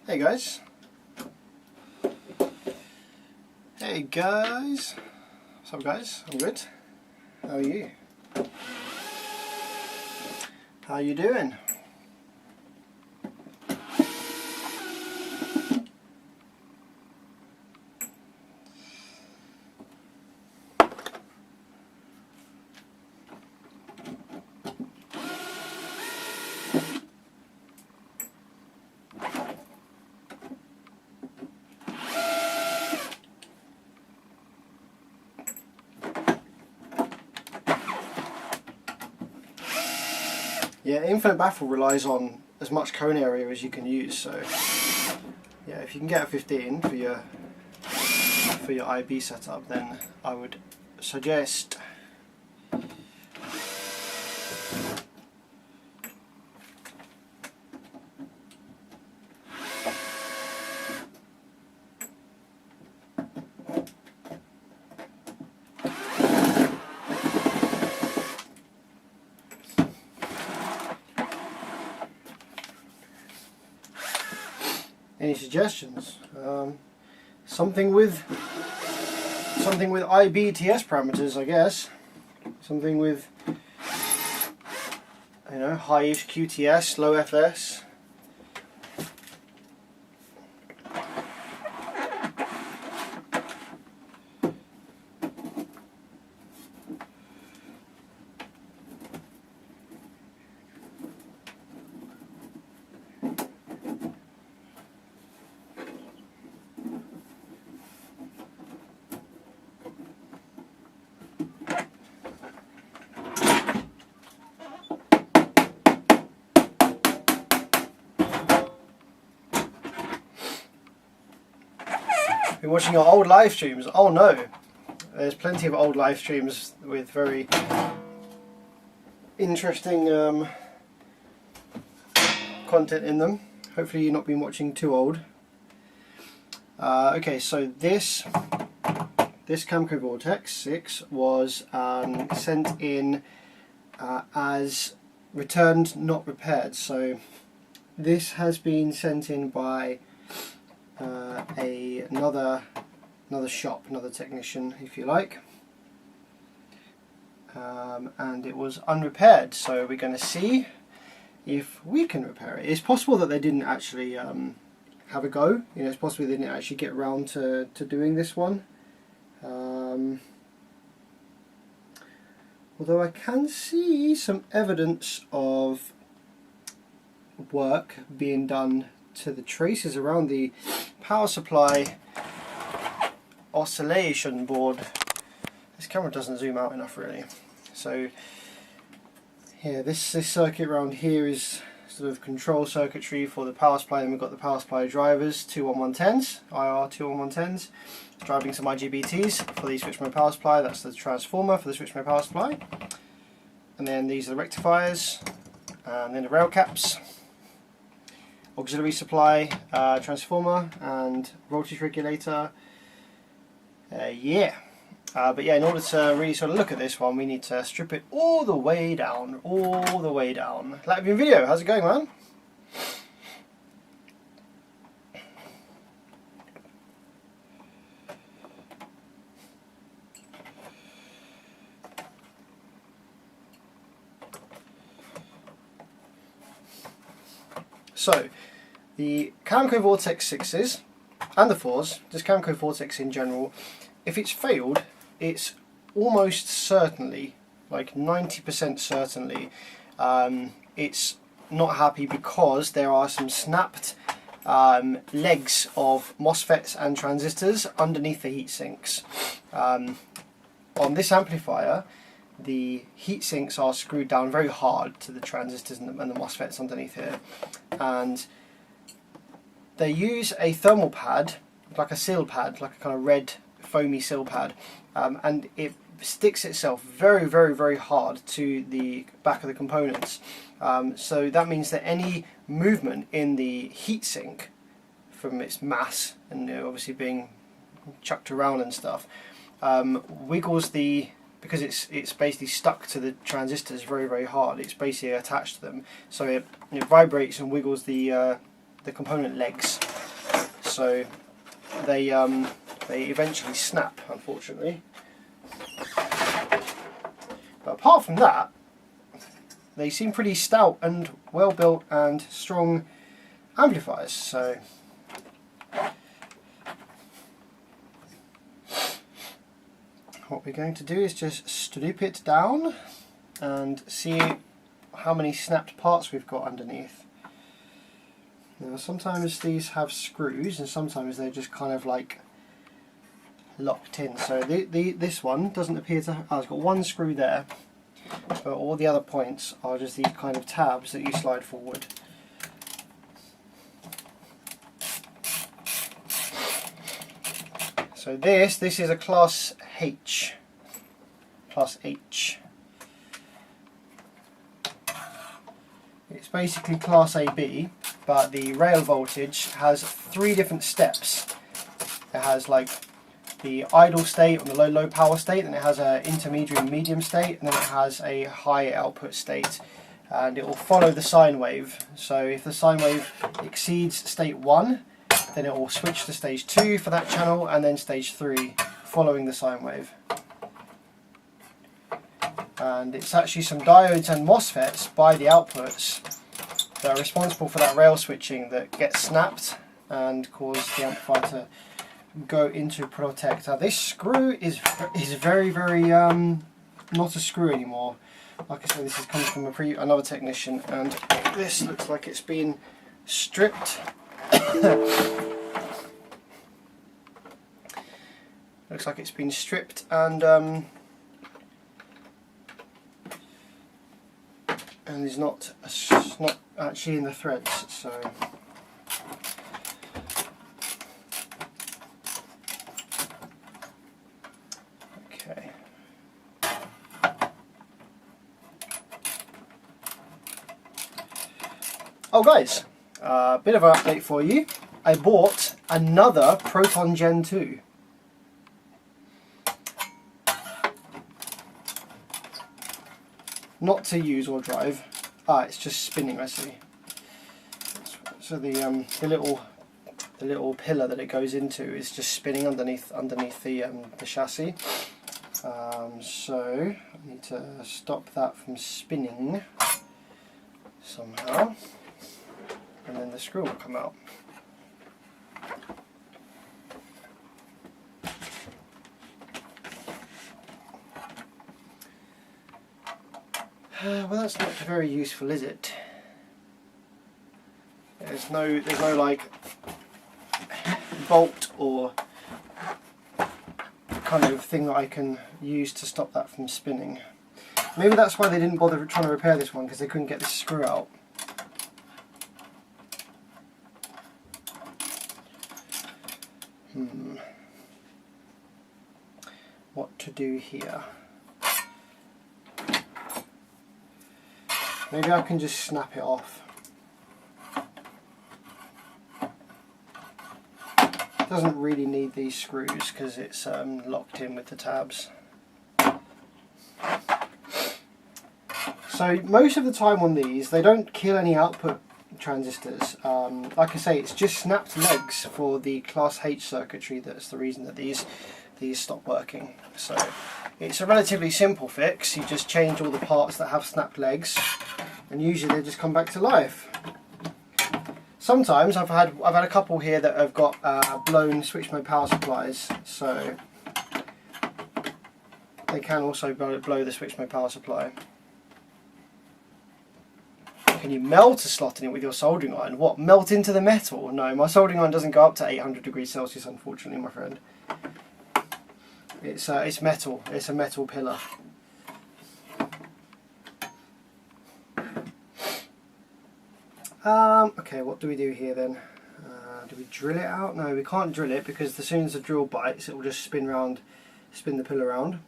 Hey guys. Hey guys. What's up guys? I'm good. How are you? How you doing? Yeah, infinite baffle relies on as much cone area as you can use, so yeah, if you can get a 15 for your IB setup, then I would suggest any suggestions? Something with IBTS parameters, I guess. Something with, you know, high-ish QTS, low FS. Been watching your old live streams? Oh no, there's plenty of old live streams with very interesting content in them. Hopefully you've not been watching too old. Okay, so this Camco Vortex 6 was sent in as returned not repaired. So this has been sent in by another shop, another technician if you like, and it was unrepaired, so we're going to see if we can repair it. It's possible that they didn't actually have a go, you know, it's possible they didn't actually get around to doing this one, although I can see some evidence of work being done to the traces around the power supply oscillation board. This camera doesn't zoom out enough really. So yeah, this circuit around here is sort of control circuitry for the power supply, and we've got the power supply drivers, 21110s, IR 21110s, driving some IGBTs for the switch mode power supply. That's the transformer for the switch mode power supply, and then these are the rectifiers, and then the rail caps, auxiliary supply, transformer, and voltage regulator. But yeah, in order to really sort of look at this one, we need to strip it all the way down, Latvian video, how's it going, man? So, the Camco Vortex 6s and the 4s, just Camco Vortex in general, if it's failed, it's almost certainly, like 90% certainly, it's not happy because there are some snapped legs of MOSFETs and transistors underneath the heat sinks. On this amplifier, the heat sinks are screwed down very hard to the transistors and the MOSFETs underneath here, and they use a thermal pad, like a seal pad, like a kind of red foamy seal pad, and it sticks itself very hard to the back of the components. So that means that any movement in the heatsink from its mass, and obviously being chucked around and stuff, wiggles the, because it's basically stuck to the transistors very hard. It's basically attached to them, so it vibrates and wiggles the component legs so they eventually snap, unfortunately. But apart from that, they seem pretty stout and well built and strong amplifiers. So what we're going to do is just strip it down and see how many snapped parts we've got underneath. Now sometimes these have screws and sometimes they're just kind of like locked in. So this one doesn't appear to it's got one screw there, but all the other points are just these kind of tabs that you slide forward. So this is a class H. It's basically class AB, but the rail voltage has 3 different steps. It has like the idle state, or the low power state, then it has an intermediate and medium state, and then it has a high output state, and it will follow the sine wave. So if the sine wave exceeds state 1, then it will switch to stage 2 for that channel, and then stage 3 following the sine wave. And it's actually some diodes and MOSFETs by the outputs that are responsible for that rail switching that get snapped and cause the amplifier to go into protect. Now this screw is very not a screw anymore. Like I said, this is coming from another technician, and this looks like it's been stripped. Looks like it's been stripped and is not actually in the threads. So okay. Oh guys, a bit of an update for you. I bought another Proton Gen 2. Not to use or drive. It's just spinning, I see. So the little pillar that it goes into is just spinning underneath the chassis. So I need to stop that from spinning somehow, and then the screw will come out. Well, that's not very useful, is it? There's no like bolt or kind of thing that I can use to stop that from spinning. Maybe that's why they didn't bother trying to repair this one, because they couldn't get this screw out. What to do here? Maybe I can just snap it off. It doesn't really need these screws because it's locked in with the tabs. So most of the time on these, they don't kill any output transistors. Like I say, it's just snapped legs for the class H circuitry that's the reason that these stop working. So it's a relatively simple fix. You just change all the parts that have snapped legs, and usually they just come back to life. Sometimes I've had a couple here that have got blown switch mode power supplies, so they can also blow the switch mode power supply. Can you melt a slot in it with your soldering iron? What, melt into the metal? No, my soldering iron doesn't go up to 800 degrees Celsius, unfortunately, my friend. It's metal. It's a metal pillar. Okay, what do we do here then? Do we drill it out? No, we can't drill it because as soon as the drill bites, it will just spin the pillar around.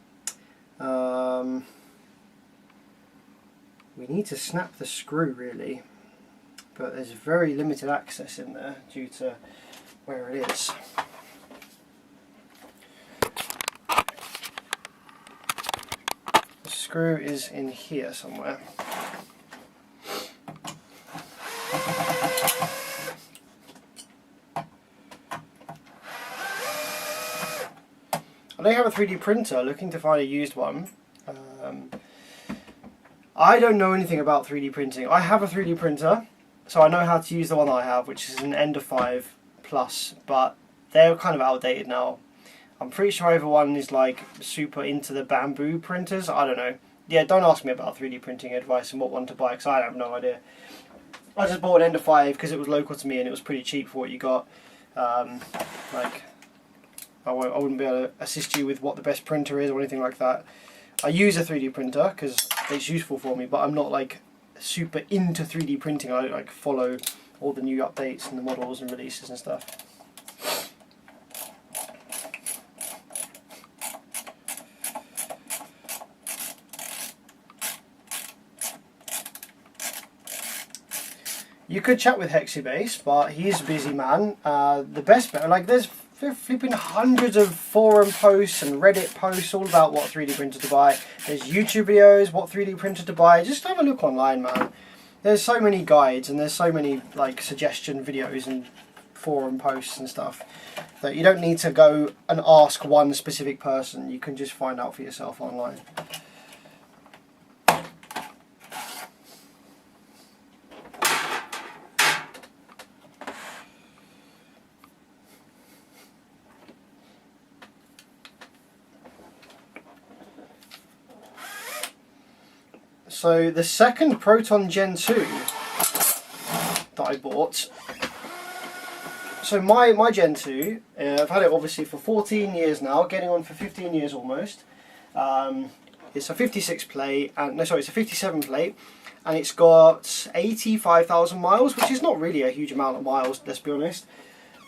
We need to snap the screw really, but there's very limited access in there due to where it is. The screw is in here somewhere. I know you have a 3D printer, looking to find a used one. I don't know anything about 3D printing. I have a 3D printer, so I know how to use the one I have, which is an Ender 5 Plus, but they're kind of outdated now. I'm pretty sure everyone is like super into the bamboo printers. I don't know. Yeah, don't ask me about 3D printing advice and what one to buy, because I have no idea. I just bought an Ender 5 because it was local to me and it was pretty cheap for what you got. Like, I wouldn't be able to assist you with what the best printer is or anything like that. I use a 3D printer because it's useful for me, but I'm not like super into 3D printing. I like follow all the new updates and the models and releases and stuff. You could chat with Hexibase, but he's a busy man. The best bet, like there's flipping hundreds of forum posts and Reddit posts all about what 3D printer to buy. There's YouTube videos, what 3D printer to buy. Just have a look online, man. There's so many guides and there's so many like suggestion videos and forum posts and stuff that you don't need to go and ask one specific person. You can just find out for yourself online. So the second Proton Gen 2 that I bought, so my Gen 2, I've had it obviously for 14 years now, getting on for 15 years almost. It's a 56 plate, and no, sorry, it's a 57 plate, and it's got 85,000 miles, which is not really a huge amount of miles, let's be honest.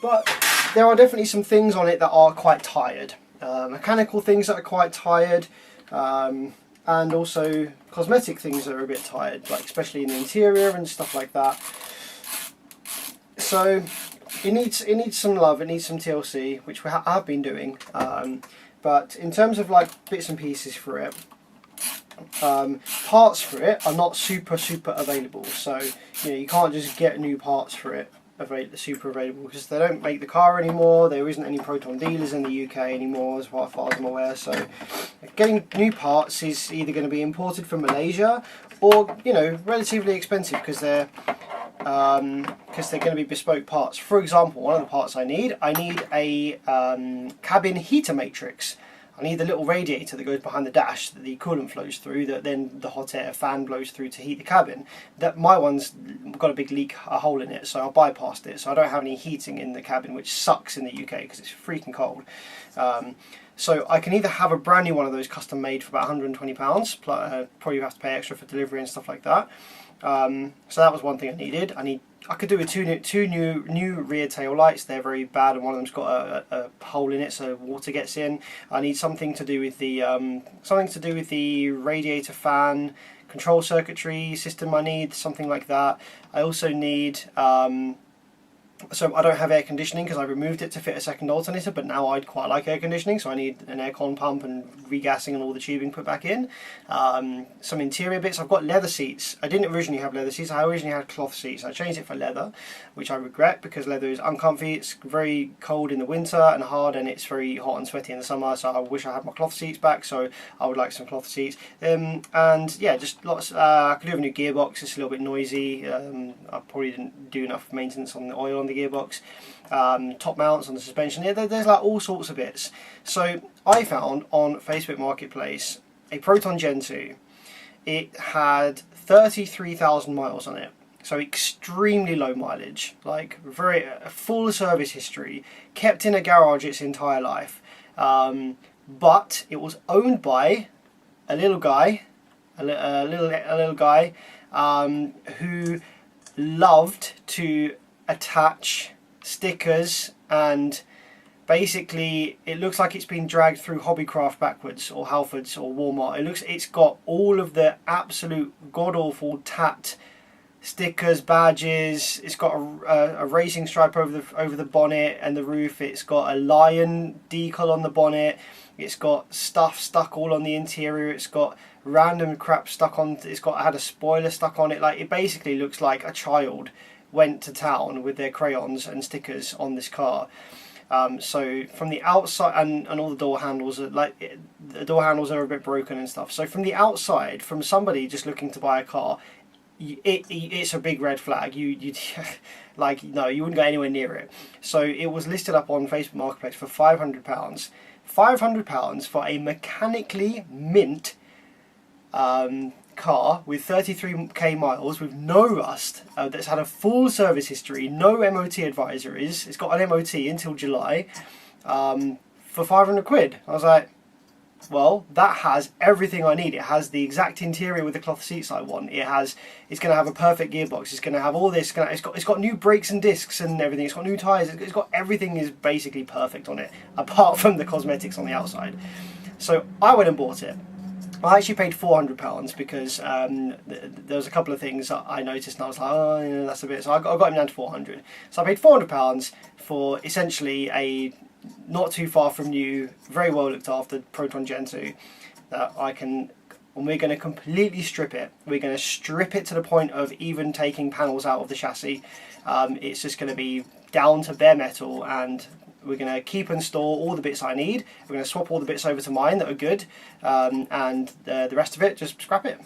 But there are definitely some things on it that are quite tired. Mechanical things that are quite tired. And also cosmetic things that are a bit tired, like especially in the interior and stuff like that. So it needs some love, it needs some TLC, which I have been doing. But in terms of like bits and pieces for it, parts for it are not super available. So you can't just get new parts for it super available, because they don't make the car anymore. There isn't any Proton dealers in the UK anymore, as far as I'm aware. So getting new parts is either going to be imported from Malaysia or relatively expensive, because they're going to be bespoke parts. For example, one of the parts I need a cabin heater matrix. I need the little radiator that goes behind the dash that the coolant flows through, that then the hot air fan blows through to heat the cabin. That my one's got a big leak, a hole in it, so I bypassed it. So I don't have any heating in the cabin, which sucks in the UK because it's freaking cold. So I can either have a brand new one of those custom made for about £120, probably have to pay extra for delivery and stuff like that. So that was one thing I needed. I could do with two new rear tail lights. They're very bad, and one of them's got a hole in it, so water gets in. I need something to do with the radiator fan control circuitry system. I need something like that. I also need so I don't have air conditioning because I removed it to fit a second alternator, but now I'd quite like air conditioning, so I need an aircon pump and regassing and all the tubing put back in. Some interior bits. I've got leather seats. I didn't originally have leather seats. I originally had cloth seats. I changed it for leather, which I regret because leather is uncomfy. It's very cold in the winter and hard, and it's very hot and sweaty in the summer, so I wish I had my cloth seats back, so I would like some cloth seats. And yeah, just lots. I could do a new gearbox. It's a little bit noisy. I probably didn't do enough maintenance on the oil on the gearbox. Top mounts on the suspension. There's like all sorts of bits. So I found on Facebook Marketplace a Proton Gen 2. It had 33,000 miles on it, so extremely low mileage, like very full service history, kept in a garage its entire life, but it was owned by a little guy, who loved to attach stickers, and basically it looks like it's been dragged through Hobbycraft backwards, or Halfords or Walmart. It's got all of the absolute god-awful tapped stickers, badges. It's got a racing stripe over the bonnet and the roof. It's got a lion decal on the bonnet. It's got stuff stuck all on the interior. It's got random crap stuck on. Had a spoiler stuck on it. Like, it basically looks like a child went to town with their crayons and stickers on this car. So from the outside, and all the door handles are like, the door handles are a bit broken and stuff. So from the outside, from somebody just looking to buy a car, it's a big red flag. You like, no, you wouldn't go anywhere near it. So it was listed up on Facebook Marketplace for £500. £500 for a mechanically mint car with 33k miles, with no rust, that's had a full service history, no MOT advisories. It's got an MOT until July, for 500 quid. I was like, well, that has everything I need. It has the exact interior with the cloth seats I want. It's going to have a perfect gearbox. It's going to have all this. It's got new brakes and discs and everything. It's got new tyres. It's got everything is basically perfect on it, apart from the cosmetics on the outside. So I went and bought it. I actually paid £400 because there was a couple of things that I noticed, and I was like, oh, yeah, that's a bit. So I got him down to 400. So I paid £400 for essentially a not too far from new, very well looked after Proton Gen 2 that I can, and we're going to completely strip it. We're going to strip it to the point of even taking panels out of the chassis. It's just going to be down to bare metal, and we're going to keep and store all the bits I need. We're going to swap all the bits over to mine that are good, and the rest of it, just scrap it.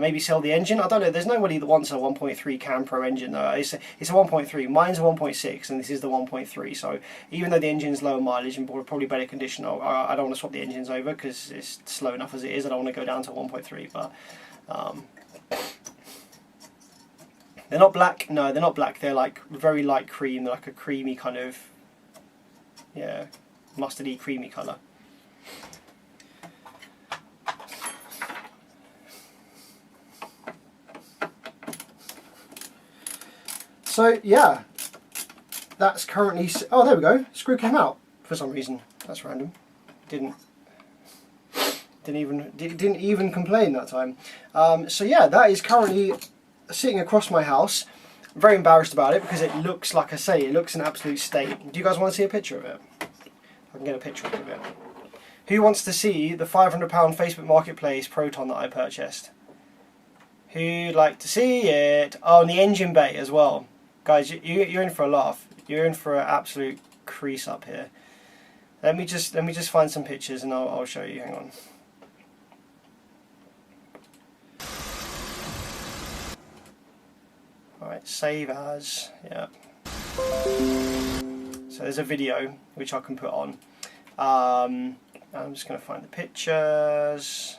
Maybe sell the engine. I don't know. There's nobody that wants a 1.3 Camco engine though. It's a 1.3. Mine's a 1.6, and this is the 1.3. So even though the engine's lower mileage and probably better condition, I don't want to swap the engines over because it's slow enough as it is. I don't want to go down to 1.3. But they're not black. No, they're not black. They're like very light cream. They're like a creamy kind of, yeah, mustardy creamy colour. So yeah, that's currently. Oh, there we go. Screw came out for some reason. That's random. Didn't even complain that time. So yeah, that is currently sitting across my house. I'm very embarrassed about it because it looks, like I say, it looks an absolute state. Do you guys want to see a picture of it? I can get a picture of it. Who wants to see the £500 Facebook Marketplace Proton that I purchased? Who'd like to see it? Oh, and the engine bay as well. Guys, you're in for a laugh. You're in for an absolute crease up here. Let me just find some pictures and I'll show you. Hang on. Alright, save as. Yeah. So there's a video which I can put on. I'm just going to find the pictures.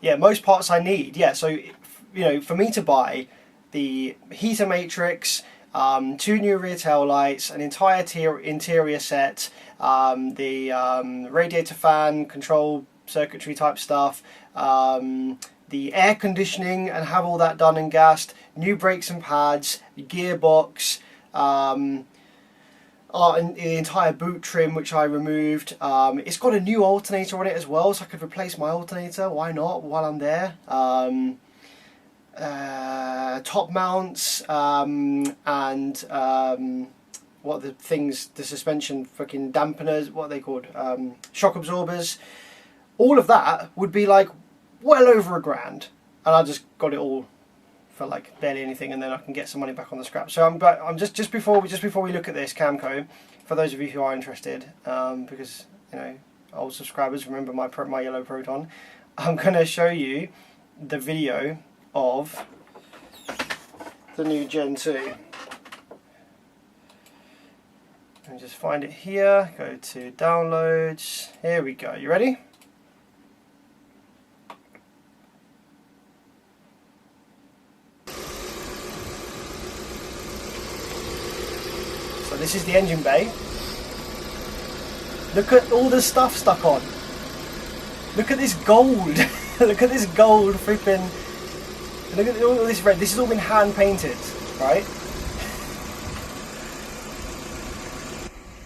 Yeah, most parts I need. Yeah, so you know, for me to buy the heater matrix, 2 new rear tail lights, an entire interior set, the radiator fan, control circuitry type stuff, the air conditioning, and have all that done and gassed, new brakes and pads, gearbox, and the entire boot trim which I removed. It's got a new alternator on it as well, so I could replace my alternator, why not, while I'm there. Top mounts, and what are the things, the suspension fucking dampeners, what are they called, shock absorbers. All of that would be like well over £1,000, and I just got it all for like barely anything, and then I can get some money back on the scrap. So I'm just before we look at this Camco, for those of you who are interested, because you know, old subscribers remember my yellow Proton, I'm going to show you the video of the new Gen 2. And just find it here, go to downloads, here we go. You ready? So this is the engine bay. Look at all the stuff stuck on. Look at this gold. Look at this gold flipping. Look at all this red. This has all been hand painted, right?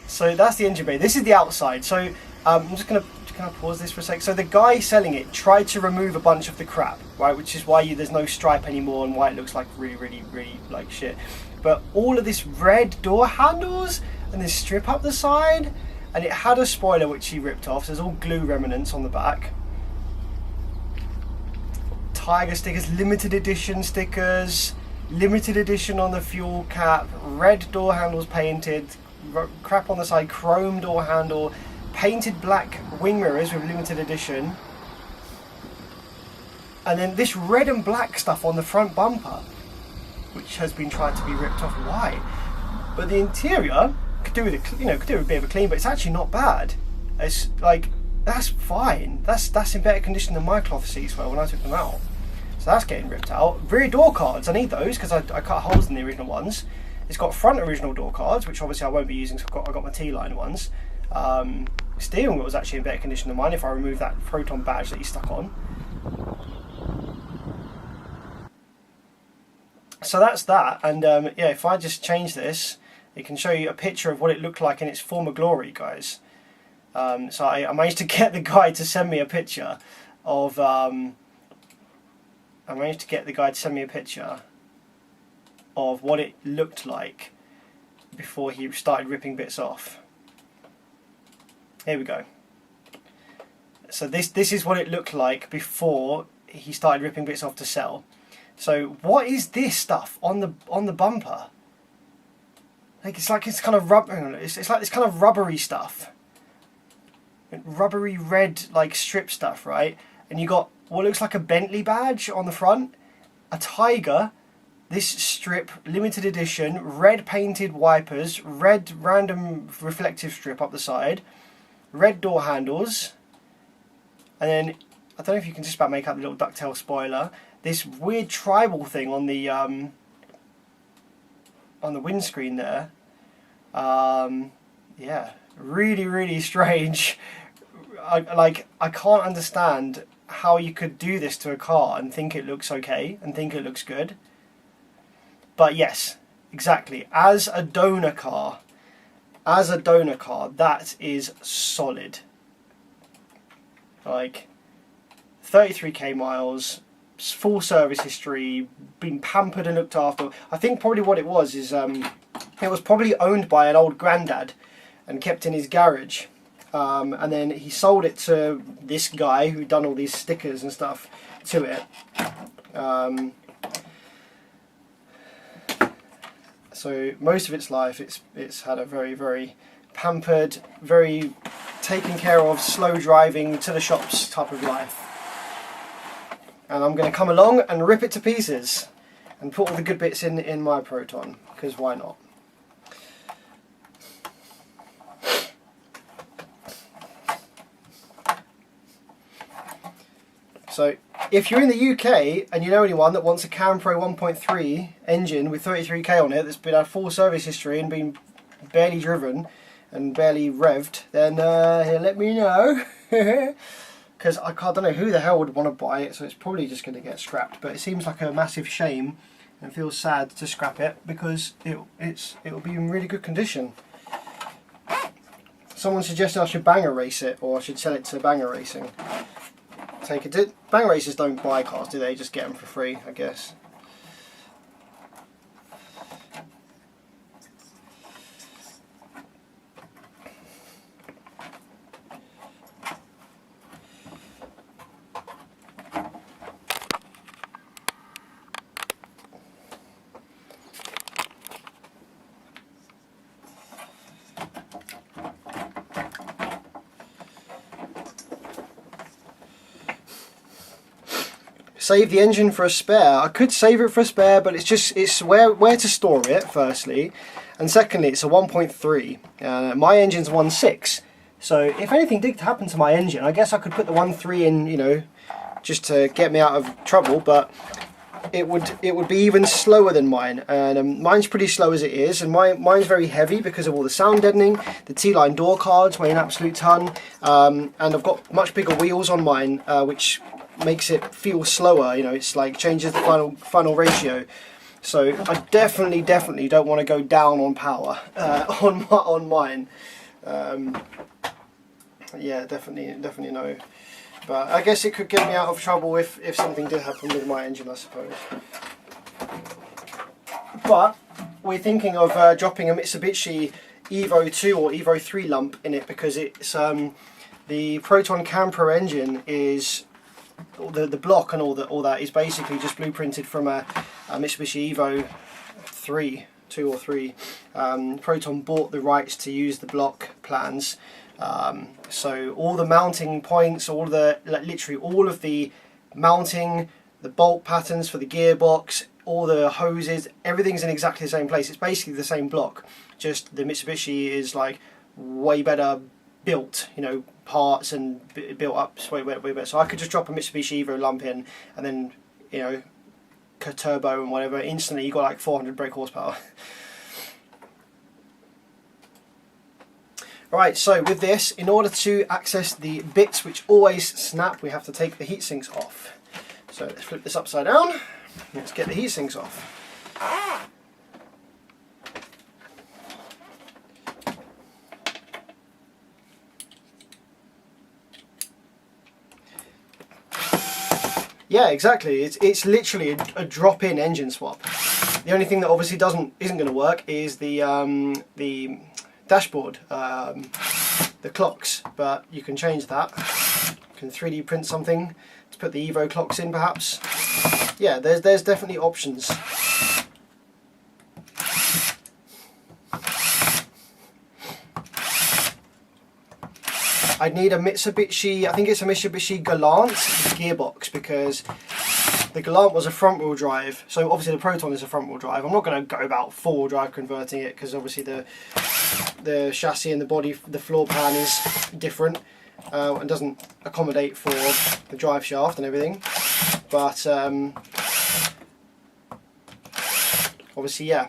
So that's the engine bay. This is the outside. So I'm just going to can I pause this for a sec? So the guy selling it tried to remove a bunch of the crap, right? Which is why there's no stripe anymore and why it looks like really like shit. But all of this red door handles and this strip up the side, and it had a spoiler which he ripped off. So there's all glue remnants on the back. Tiger stickers, limited edition stickers, limited edition on the fuel cap, red door handles painted, crap on the side, chrome door handle, painted black wing mirrors with limited edition, and then this red and black stuff on the front bumper, which has been tried to be ripped off. Why? But the interior could do with could do with a bit of a clean, but it's actually not bad. It's like, that's fine. That's in better condition than my cloth seats were when I took them out. So that's getting ripped out. Rear door cards, I need those because I cut holes in the original ones. It's got front original door cards, which obviously I won't be using, so I got my T-line ones. Steering wheel was actually in better condition than mine if I remove that Proton badge that he stuck on. So that's that, and yeah, if I just change this, it can show you a picture of what it looked like in its former glory, guys. So I managed to get the guy to send me a picture of what it looked like before he started ripping bits off. Here we go. So this is what it looked like before he started ripping bits off to sell. So what is this stuff on the bumper? Like it's kind of rubber. It's like this kind of rubbery stuff, rubbery red like strip stuff, right? And you got what looks like a Bentley badge on the front, a Tiger, this strip, limited edition, red painted wipers, red random reflective strip up the side, red door handles, and then I don't know if you can just about make out the little ducktail spoiler. This weird tribal thing on the windscreen there. Yeah, really strange. I can't understand how you could do this to a car and think it looks okay and think it looks good. But yes, exactly. As a donor car, that is solid. Like 33k miles, full service history, been pampered and looked after. I think probably what it was is it was probably owned by an old granddad and kept in his garage. And then he sold it to this guy who'd done all these stickers and stuff to it. So most of its life it's had a very pampered, very taken care of, slow driving to the shops type of life. And I'm going to come along and rip it to pieces and put all the good bits in my Proton, because why not? So if you're in the UK and you know anyone that wants a Camco 1.3 engine with 33k on it that's been had full service history and been barely driven and barely revved, then here, let me know. Because I don't know who the hell would want to buy it, so it's probably just going to get scrapped. But it seems like a massive shame and feels sad to scrap it because it'll be in really good condition. Someone suggested I should banger race it, or I should sell it to Banger Racing. Take it. Banger Racers don't buy cars, do they? Just get them for free, I guess. Save the engine for a spare. I could save it for a spare, but it's where to store it, firstly, and secondly, it's a 1.3. My engine's 1.6, so if anything did happen to my engine, I guess I could put the 1.3 in, you know, just to get me out of trouble. But it would be even slower than mine, and mine's pretty slow as it is, and mine's very heavy because of all the sound deadening. The T-line door cards weigh an absolute ton, and I've got much bigger wheels on mine, which makes it feel slower. You know, it's like changes the final ratio. So I definitely don't want to go down on power on mine. yeah, definitely no. But I guess it could get me out of trouble if something did happen with my engine, I suppose. But we're thinking of dropping a Mitsubishi Evo 2 or Evo 3 lump in it, because it's the Proton Camper engine is the block and all that is basically just blueprinted from a Mitsubishi Evo 2 or 3. Proton bought the rights to use the block plans. So all the mounting points, literally all of the mounting, the bolt patterns for the gearbox, all the hoses, everything's in exactly the same place. It's basically the same block, just the Mitsubishi is like way better built, you know, parts and built up way better. So I could just drop a Mitsubishi Evo lump in and then, you know, turbo and whatever, instantly you got like 400 brake horsepower. Right, so with this, in order to access the bits which always snap, we have to take the heat sinks off. So let's flip this upside down. Let's get the heat sinks off. Yeah, exactly. It's literally a drop-in engine swap. The only thing that obviously isn't going to work is the dashboard, the clocks, but you can change that. You can 3D print something to put the Evo clocks in, perhaps. Yeah, there's definitely options. I'd need a Mitsubishi, I think it's a Mitsubishi Galant gearbox, because the Galant was a front wheel drive, so obviously the Proton is a front wheel drive. I'm not going to go about 4-wheel drive converting it, because obviously the chassis and the body, the floor pan is different and doesn't accommodate for the drive shaft and everything. But obviously, yeah,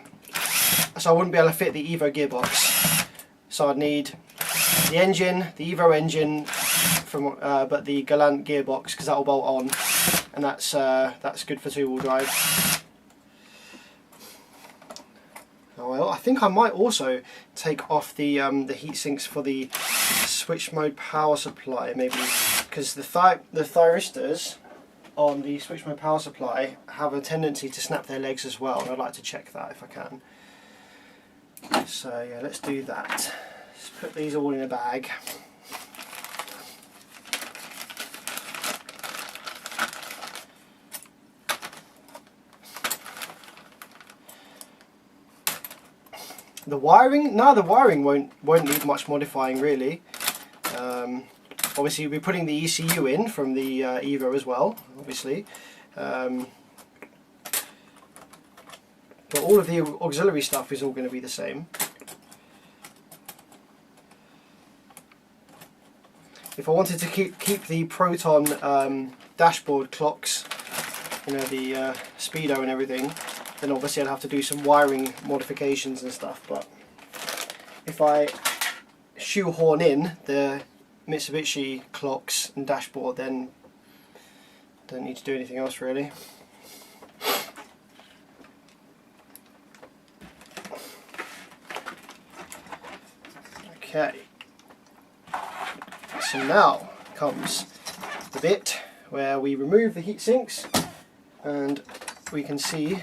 so I wouldn't be able to fit the Evo gearbox, so I'd need the engine, the Evo engine, but the Galant gearbox, because that will bolt on, and that's good for 2-wheel drive. Oh, well, I think I might also take off the heat sinks for the switch mode power supply, maybe, because the thyristors on the switch mode power supply have a tendency to snap their legs as well, and I'd like to check that if I can. So yeah, let's do that. Let's put these all in a bag. The wiring? No, the wiring won't need much modifying really. Obviously we'll be putting the ECU in from the Evo as well, obviously. But all of the auxiliary stuff is all going to be the same. If I wanted to keep the Proton dashboard clocks, you know, the speedo and everything, then obviously I'd have to do some wiring modifications and stuff. But if I shoehorn in the Mitsubishi clocks and dashboard, then don't need to do anything else really. Okay, so now comes the bit where we remove the heat sinks, and we can see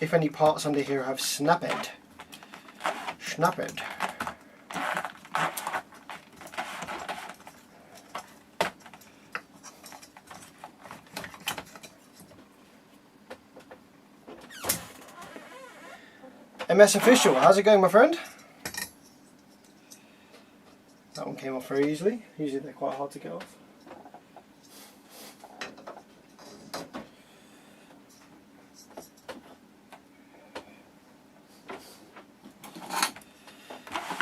if any parts under here have snapped. MS Official, how's it going, my friend? That one came off very easily. Usually they're quite hard to get off.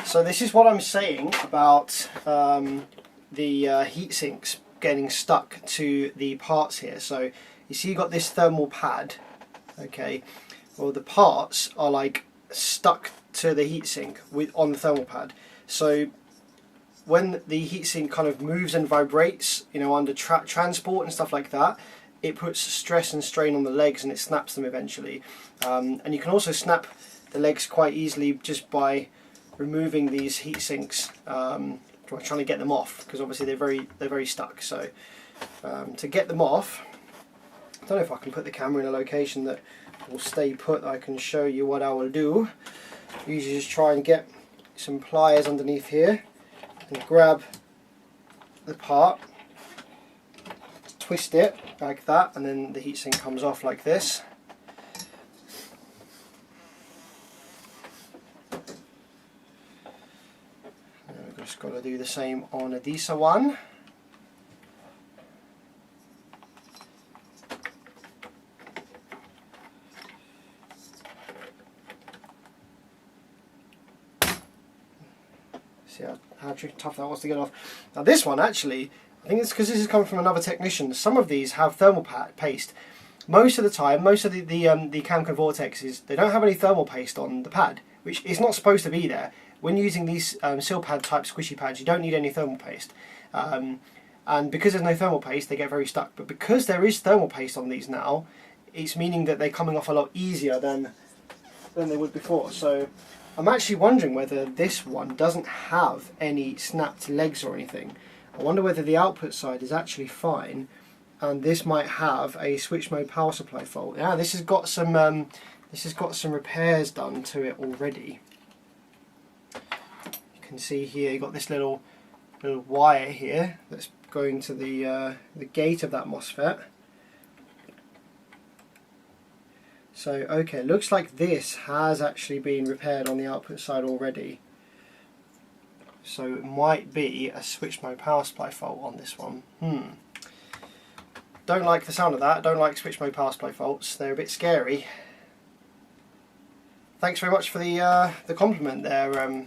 So this is what I'm saying about the heat sinks getting stuck to the parts here. So you see, you got this thermal pad, okay? Well, the parts are like stuck to the heatsink on the thermal pad. So when the heatsink kind of moves and vibrates, you know, under transport and stuff like that, it puts stress and strain on the legs and it snaps them eventually. And you can also snap the legs quite easily just by removing these heat sinks trying to get them off, because obviously they're very stuck. So to get them off, I don't know if I can put the camera in a location that will stay put. I can show you what I will do. Usually just try and get some pliers underneath here and grab the part, twist it like that, and then the heatsink comes off like this. And we've just got to do the same on a DISA one. See how tough that was to get off. Now this one actually, I think it's because this is coming from another technician. Some of these have thermal paste. Most of the time, most of the Camco Vortexes, they don't have any thermal paste on the pad, which is not supposed to be there. When using these seal pad type squishy pads, you don't need any thermal paste. And because there's no thermal paste, they get very stuck. But because there is thermal paste on these now, it's meaning that they're coming off a lot easier than they would before. So I'm actually wondering whether this one doesn't have any snapped legs or anything. I wonder whether the output side is actually fine, and this might have a switch mode power supply fault. Yeah, this has got some repairs done to it already. You can see here you've got this little wire here that's going to the gate of that MOSFET. So okay, looks like this has actually been repaired on the output side already. So it might be a switch mode power supply fault on this one. Don't like the sound of that. Don't like switch mode power supply faults. They're a bit scary. Thanks very much for the compliment there,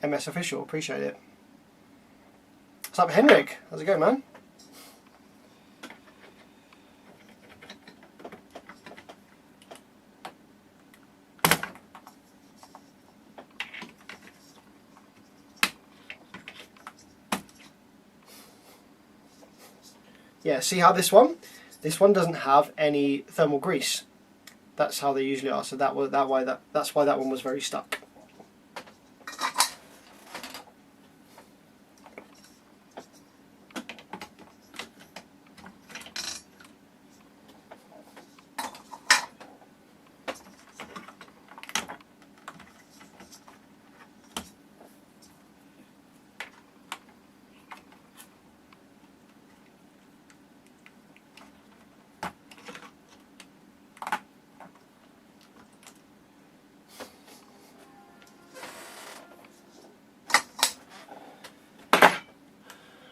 MS Official. Appreciate it. What's up, Henrik? How's it going, man? Yeah, see how this one doesn't have any thermal grease. That's how they usually are. So that's why that one was very stuck.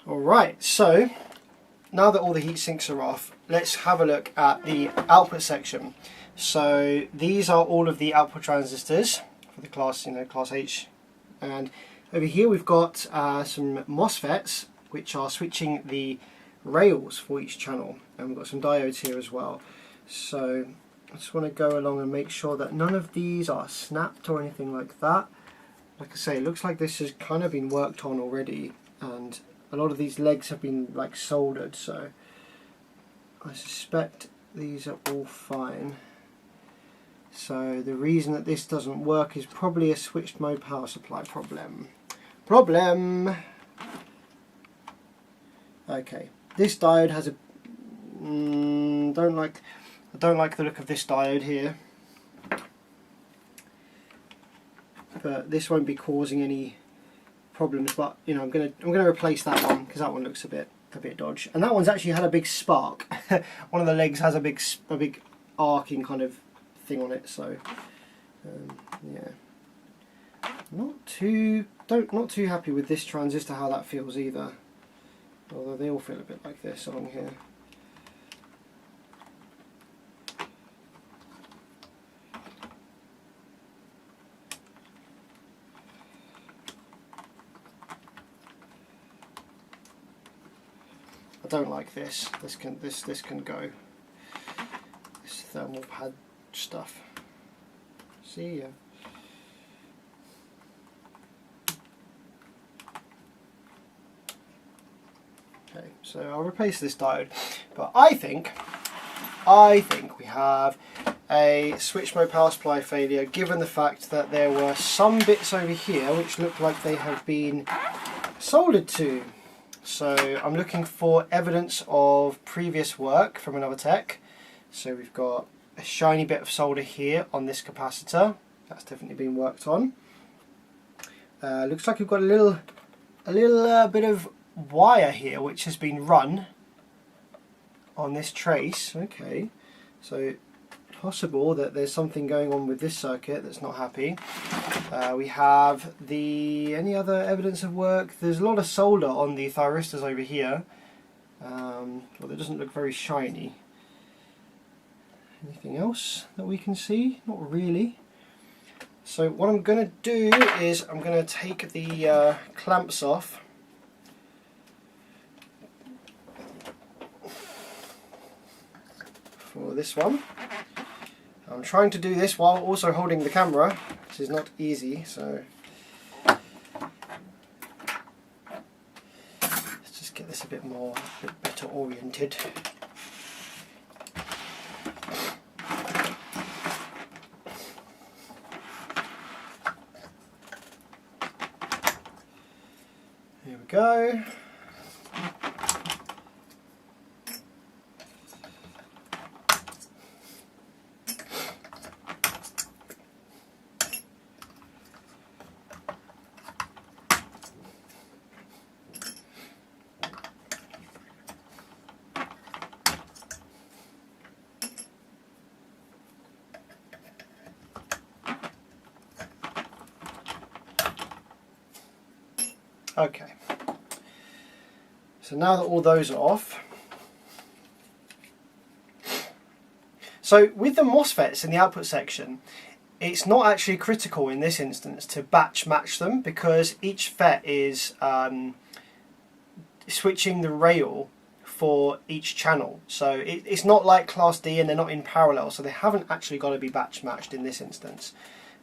Alright, so now that all the heat sinks are off, let's have a look at the output section. So these are all of the output transistors for the class, class H. And over here we've got some MOSFETs which are switching the rails for each channel, and we've got some diodes here as well. So I just want to go along and make sure that none of these are snapped or anything like that. Like I say, it looks like this has kind of been worked on already, and a lot of these legs have been like soldered, so I suspect these are all fine. So the reason that this doesn't work is probably a switched mode power supply problem. Okay, this diode has a I don't like the look of this diode here, but this won't be causing any problems. But I'm gonna replace that one because that one looks a bit dodgy, and that one's actually had a big spark. One of the legs has a big arcing kind of thing on it. So yeah, not too happy with this transistor, how that feels either. Although they all feel a bit like this along here. I don't like this. This can go. This thermal pad stuff. See ya. Okay, so I'll replace this diode, but I think we have a switch mode power supply failure, given the fact that there were some bits over here which look like they have been soldered to. So I'm looking for evidence of previous work from another tech. So we've got a shiny bit of solder here on this capacitor. That's definitely been worked on. Looks like we've got a little bit of wire here which has been run on this trace. Okay, so possible that there's something going on with this circuit that's not happy. We have any other evidence of work. There's a lot of solder on the thyristors over here. Well, it doesn't look very shiny. Anything else that we can see? Not really. So what I'm going to do is I'm going to take the clamps off. For this one. I'm trying to do this while also holding the camera, which is not easy, so let's just get this a bit better oriented. Here we go. Okay, so now that all those are off, so with the MOSFETs in the output section, it's not actually critical in this instance to batch match them because each FET is switching the rail for each channel. So it's not like Class D and they're not in parallel, so they haven't actually got to be batch matched in this instance.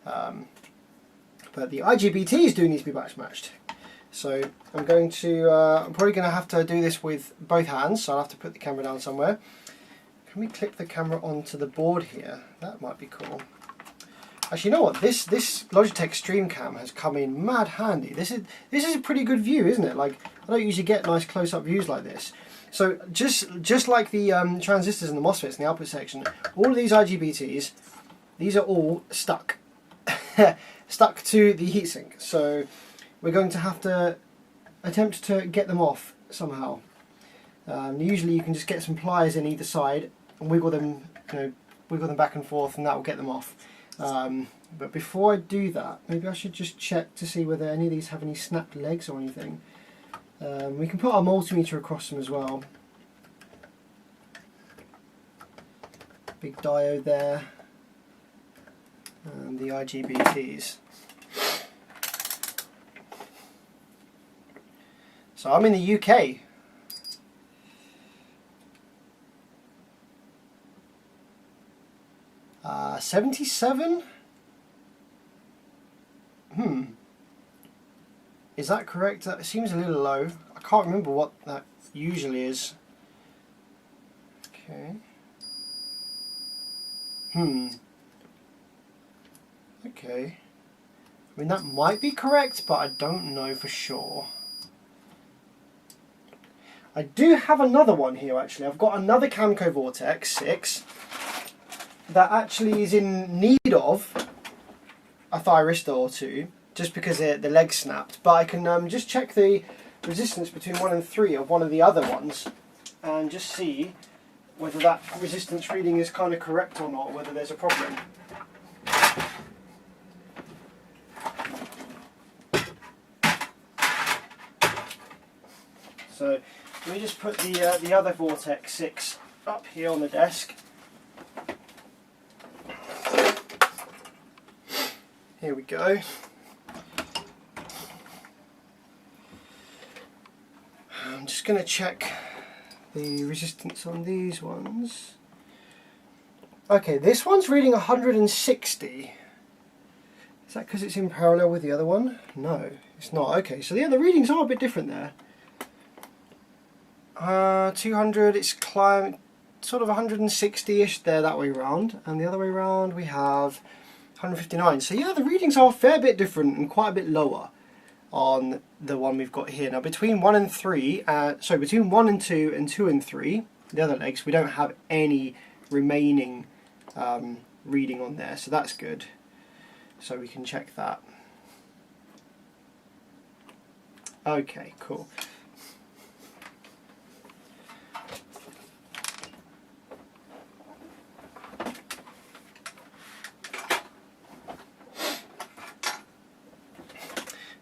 But the IGBTs do need to be batch matched. So I'm probably going to have to do this with both hands, so I'll have to put the camera down somewhere. Can we clip the camera onto the board here? That might be cool. Actually, you know what? This Logitech StreamCam has come in mad handy. This is a pretty good view, isn't it? Like, I don't usually get nice close-up views like this. So just like the transistors and the MOSFETs in the output section, all of these IGBTs, these are all stuck. Stuck to the heatsink. So we're going to have to attempt to get them off somehow. Usually you can just get some pliers in either side and wiggle them, wiggle them back and forth, and that will get them off. But before I do that, maybe I should just check to see whether any of these have any snapped legs or anything. We can put our multimeter across them as well. Big diode there, and the IGBTs. So I'm in the UK. Uh, 77? Is that correct? That seems a little low. I can't remember what that usually is. Okay. Okay. I mean, that might be correct, but I don't know for sure. I do have another one here actually. I've got another Camco Vortex 6 that actually is in need of a thyristor or two, just because the legs snapped. But I can just check the resistance between 1 and 3 of one of the other ones and just see whether that resistance reading is kind of correct or not, whether there's a problem. So let me just put the other Vortex 6 up here on the desk. Here we go. I'm just going to check the resistance on these ones. Okay, this one's reading 160. Is that because it's in parallel with the other one? No, it's not. Okay, so the readings are a bit different there. 200, it's climbed sort of 160-ish there that way round, and the other way round we have 159. So yeah, the readings are a fair bit different and quite a bit lower. on the one we've got here. Now between 1 and 3, between 1 and 2 and 2 and 3, the other legs, we don't have any remaining reading on there, so that's good. So we can check that. Okay, cool.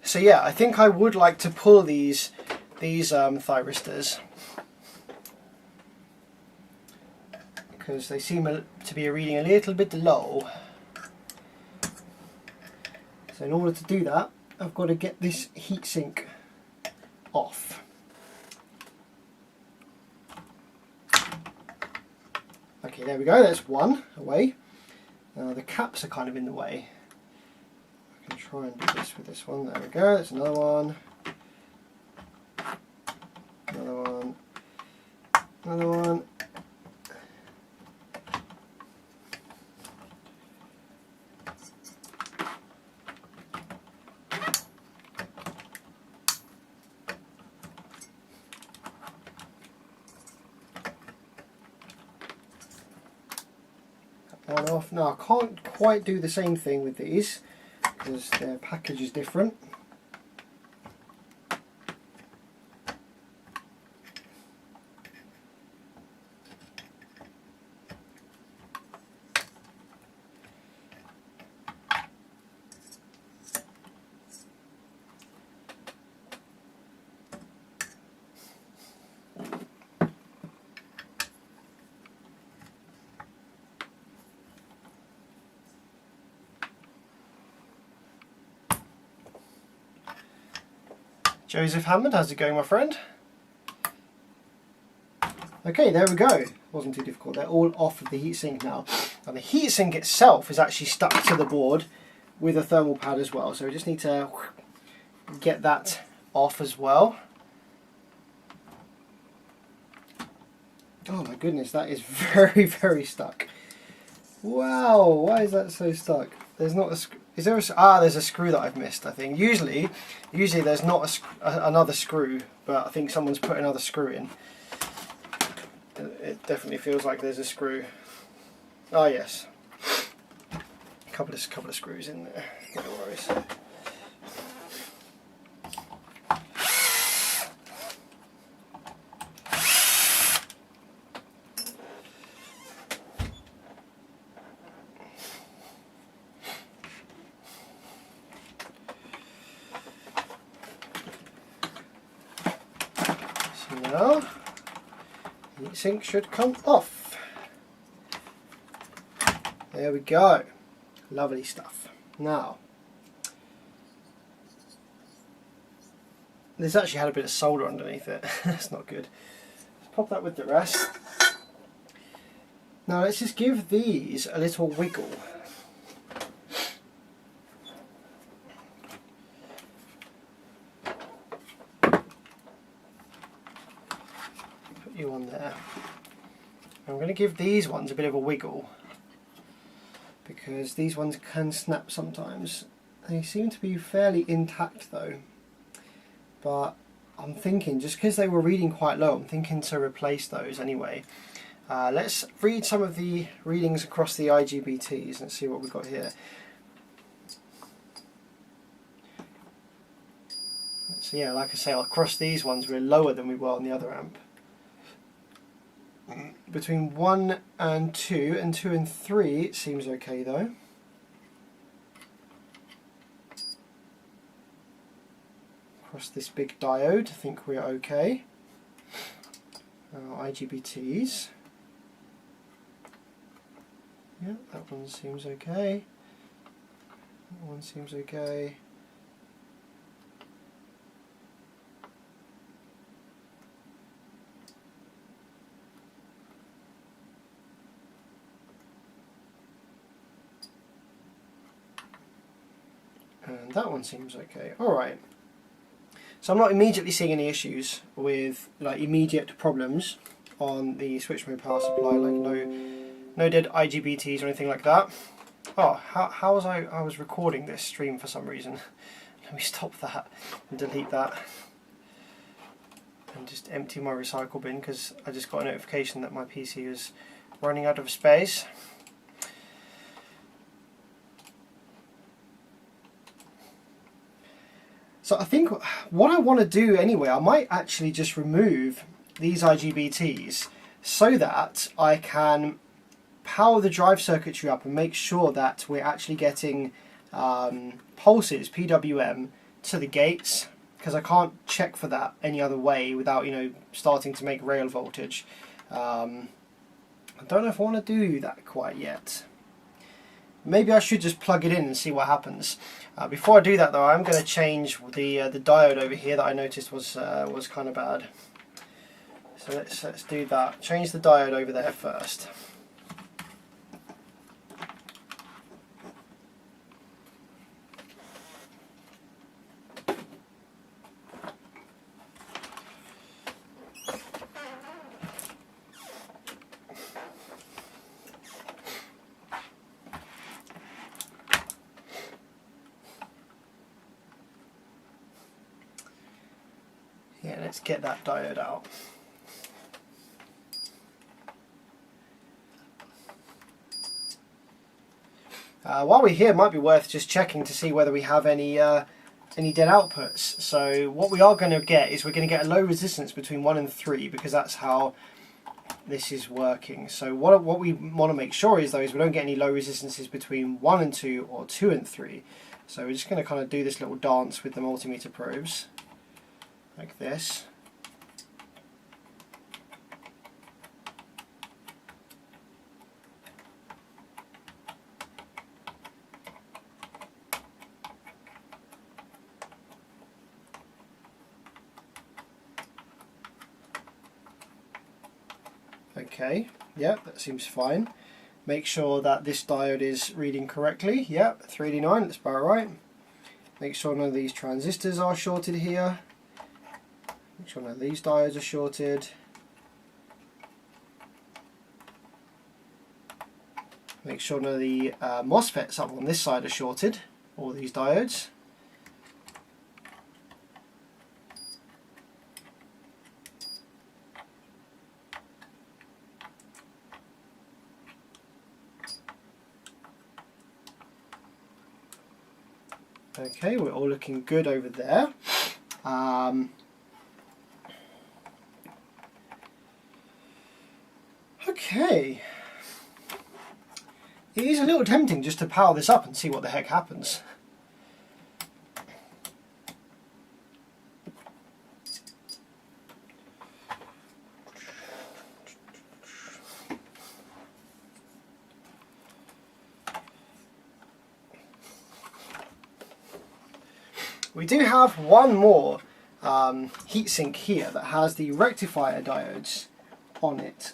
So yeah, I think I would like to pull these thyristors, because they seem to be reading a little bit low. So in order to do that, I've got to get this heatsink off. Okay, there we go, that's one away. Now the caps are kind of in the way. I can try and do this with this one. There we go, that's another one. Another one. Another one. One off. Now I can't quite do the same thing with these because their package is different. Joseph Hammond, how's it going, my friend? Okay, there we go. Wasn't too difficult. They're all off of the heatsink now. And the heatsink itself is actually stuck to the board with a thermal pad as well. So we just need to get that off as well. Oh my goodness, that is very, very stuck. Wow, why is that so stuck? There's not a is there a, there's a screw that I've missed, I think. Usually there's not another screw, but I think someone's put another screw in. It definitely feels like there's a screw. Oh yes, a couple of screws in there. No worries. Now, the heatsink should come off. There we go. Lovely stuff. Now, this actually had a bit of solder underneath it. That's not good. Let's pop that with the rest. Now let's just give these a little wiggle. You on there. I'm going to give these ones a bit of a wiggle because these ones can snap sometimes. They seem to be fairly intact though, but I'm thinking just because they were reading quite low, I'm thinking to replace those anyway. Let's read some of the readings across the IGBTs and see what we've got here. So yeah, like I say, across these ones we're lower than we were on the other amp. Between 1 and 2 and 2 and 3 it seems okay though. Across this big diode I think we're okay. IGBTs. Yeah, that one seems okay. That one seems okay. And that one seems okay. Alright. So I'm not immediately seeing any issues with like immediate problems on the switch mode power supply, like no dead IGBTs or anything like that. Oh, how was I was recording this stream for some reason. Let me stop that and delete that. And just empty my recycle bin because I just got a notification that my PC was running out of space. So I think what I want to do anyway, I might actually just remove these IGBTs so that I can power the drive circuitry up and make sure that we're actually getting pulses, PWM, to the gates, because I can't check for that any other way without, you know, starting to make rail voltage. I don't know if I want to do that quite yet. Maybe I should just plug it in and see what happens. Before I do that though, I'm going to change the diode over here that I noticed was kind of bad. So let's do that. Change the diode over there first. Yeah, let's get that diode out. While we're here, it might be worth just checking to see whether we have any dead outputs. So what we are going to get is we're going to get a low resistance between 1 and 3 because that's how this is working. So what we want to make sure is though is we don't get any low resistances between 1 and 2 or 2 and 3. So we're just going to kind of do this little dance with the multimeter probes. Like this. Okay, yep, that seems fine. Make sure that this diode is reading correctly. Yep, 389, that's about right. Make sure none of these transistors are shorted here. Make sure none of these diodes are shorted. Make sure none of the MOSFETs up on this side are shorted, all these diodes. Okay, we're all looking good over there. Okay. It is a little tempting just to power this up and see what the heck happens. We do have one more heatsink here that has the rectifier diodes on it.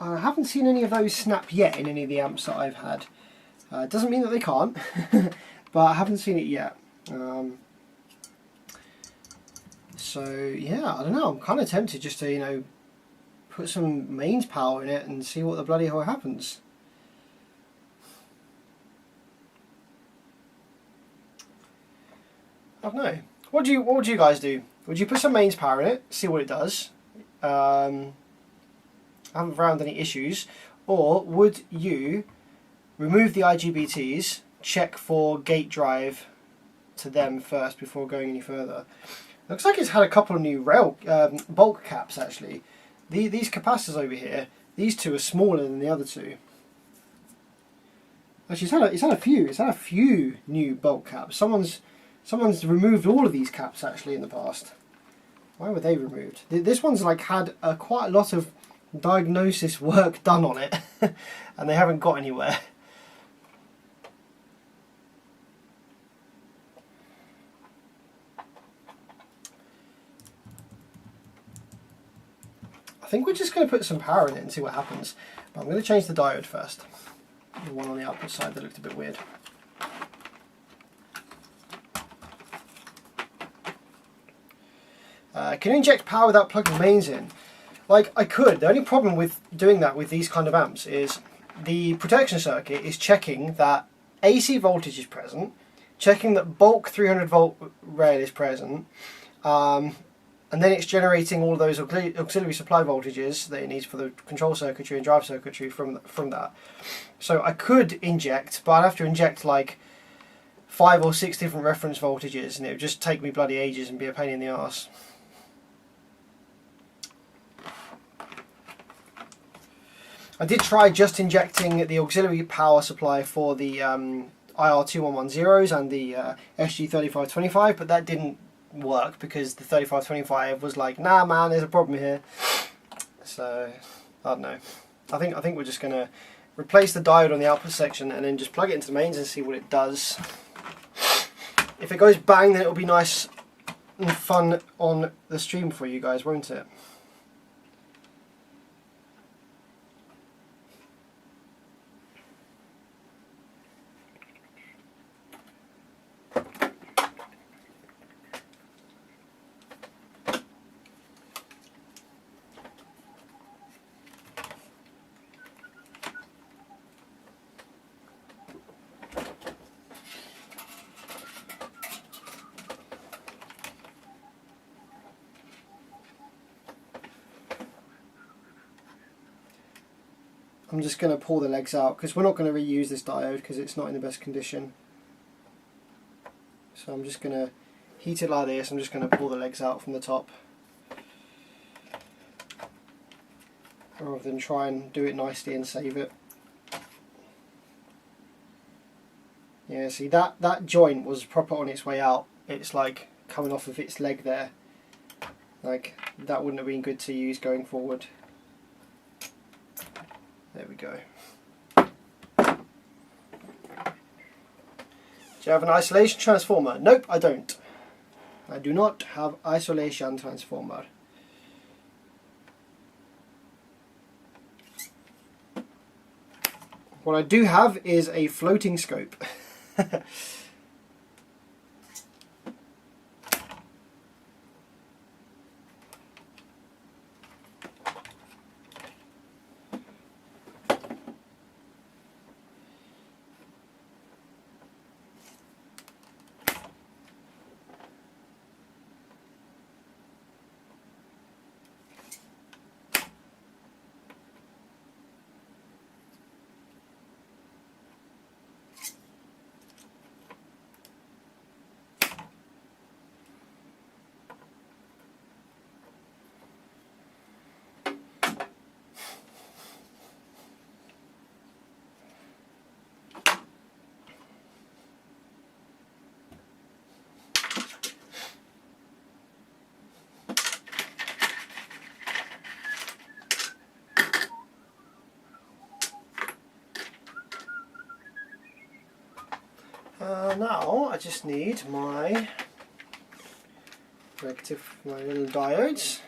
I haven't seen any of those snap yet in any of the amps that I've had. Doesn't mean that they can't, but I haven't seen it yet. So yeah, I don't know, I'm kind of tempted just to, you know, put some mains power in it and see what the bloody hell happens. I don't know. What would you guys do? Would you put some mains power in it, see what it does? I haven't found any issues. Or would you remove the IGBTs, check for gate drive to them first before going any further? Looks like it's had a couple of new rail bulk caps actually. These capacitors over here, these two are smaller than the other two. Actually, it's had a few new bulk caps. Someone's removed all of these caps actually in the past. Why were they removed? This one's like had quite a lot of diagnosis work done on it and they haven't got anywhere. I think we're just going to put some power in it and see what happens. But I'm going to change the diode first. The one on the output side that looked a bit weird. Can you inject power without plugging mains in? Like, I could. The only problem with doing that with these kind of amps is the protection circuit is checking that AC voltage is present, checking that bulk 300 volt rail is present, and then it's generating all of those auxiliary supply voltages that it needs for the control circuitry and drive circuitry from that. So I could inject, but I'd have to inject like 5 or 6 different reference voltages, and it would just take me bloody ages and be a pain in the arse. I did try just injecting the auxiliary power supply for the IR2110s and the SG3525, but that didn't work because the 3525 was like, nah man, there's a problem here. So I don't know. I think we're just gonna replace the diode on the output section and then just plug it into the mains and see what it does. If it goes bang, then it'll be nice and fun on the stream for you guys, won't it? I'm just going to pull the legs out because we're not going to reuse this diode because it's not in the best condition. So I'm just going to heat it like this. I'm just going to pull the legs out from the top rather than try and do it nicely and save it. Yeah, see that joint was proper on its way out. It's like coming off of its leg there. Like that wouldn't have been good to use going forward. There we go. Do you have an isolation transformer? Nope, I don't. I do not have isolation transformer. What I do have is a floating scope. Now I just need my little diodes.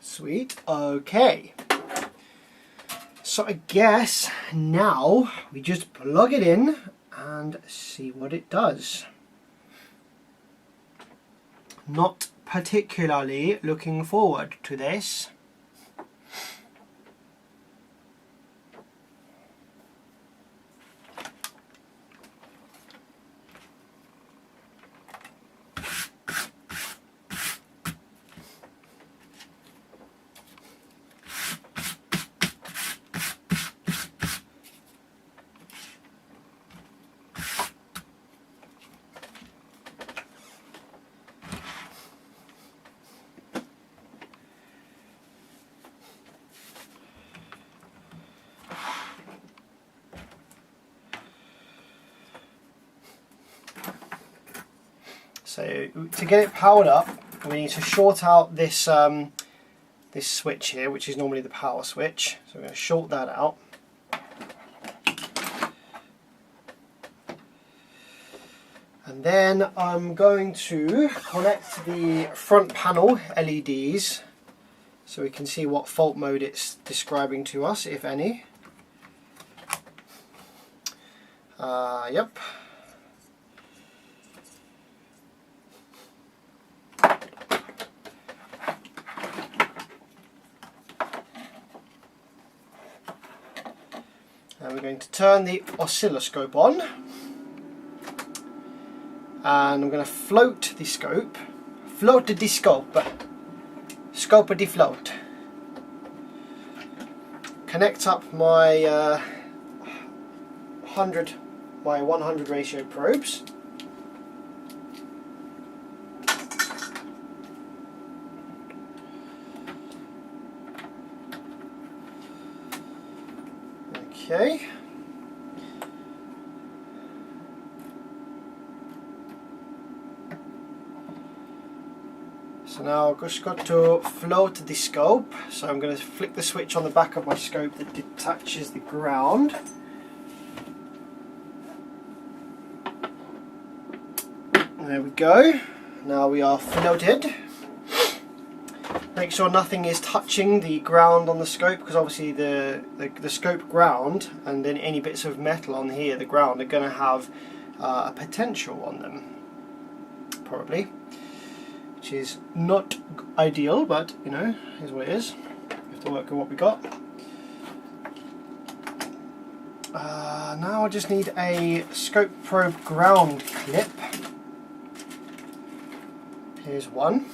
Sweet, okay. So I guess now we just plug it in and see what it does. Not particularly looking forward to this. So to get it powered up, we need to short out this this switch here, which is normally the power switch. So we're going to short that out. And then I'm going to connect the front panel LEDs so we can see what fault mode it's describing to us, if any. Yep. And we're going to turn the oscilloscope on. And I'm going to float the scope. Float the scope. Scope the float. Connect up my 100 by 100 ratio probes. Okay. So now I've just got to float the scope. So I'm going to flick the switch on the back of my scope that detaches the ground. There we go. Now we are floated. Make sure nothing is touching the ground on the scope, because obviously the scope ground and then any bits of metal on here, the ground, are going to have a potential on them, probably, which is not ideal, but you know, is what it is. We have to work with what we got. Now I just need a scope probe ground clip. Here's one.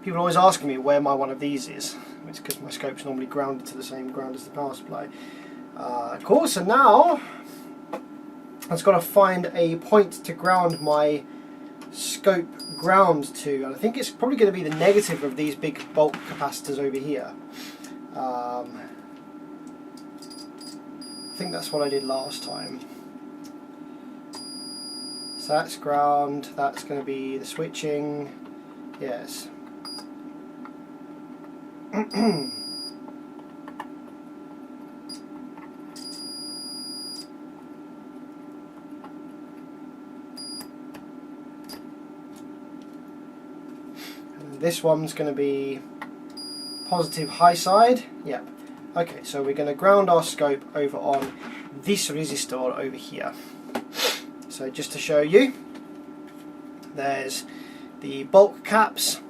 People are always asking me where my one of these is. It's because my scope's normally grounded to the same ground as the power supply. Cool, so now I've just got to find a point to ground my scope ground to, and I think it's probably going to be the negative of these big bulk capacitors over here. I think that's what I did last time. So that's ground, that's going to be the switching, yes. And this one's going to be positive high side, yep. Okay, so we're going to ground our scope over on this resistor over here. So just to show you, there's the bulk caps,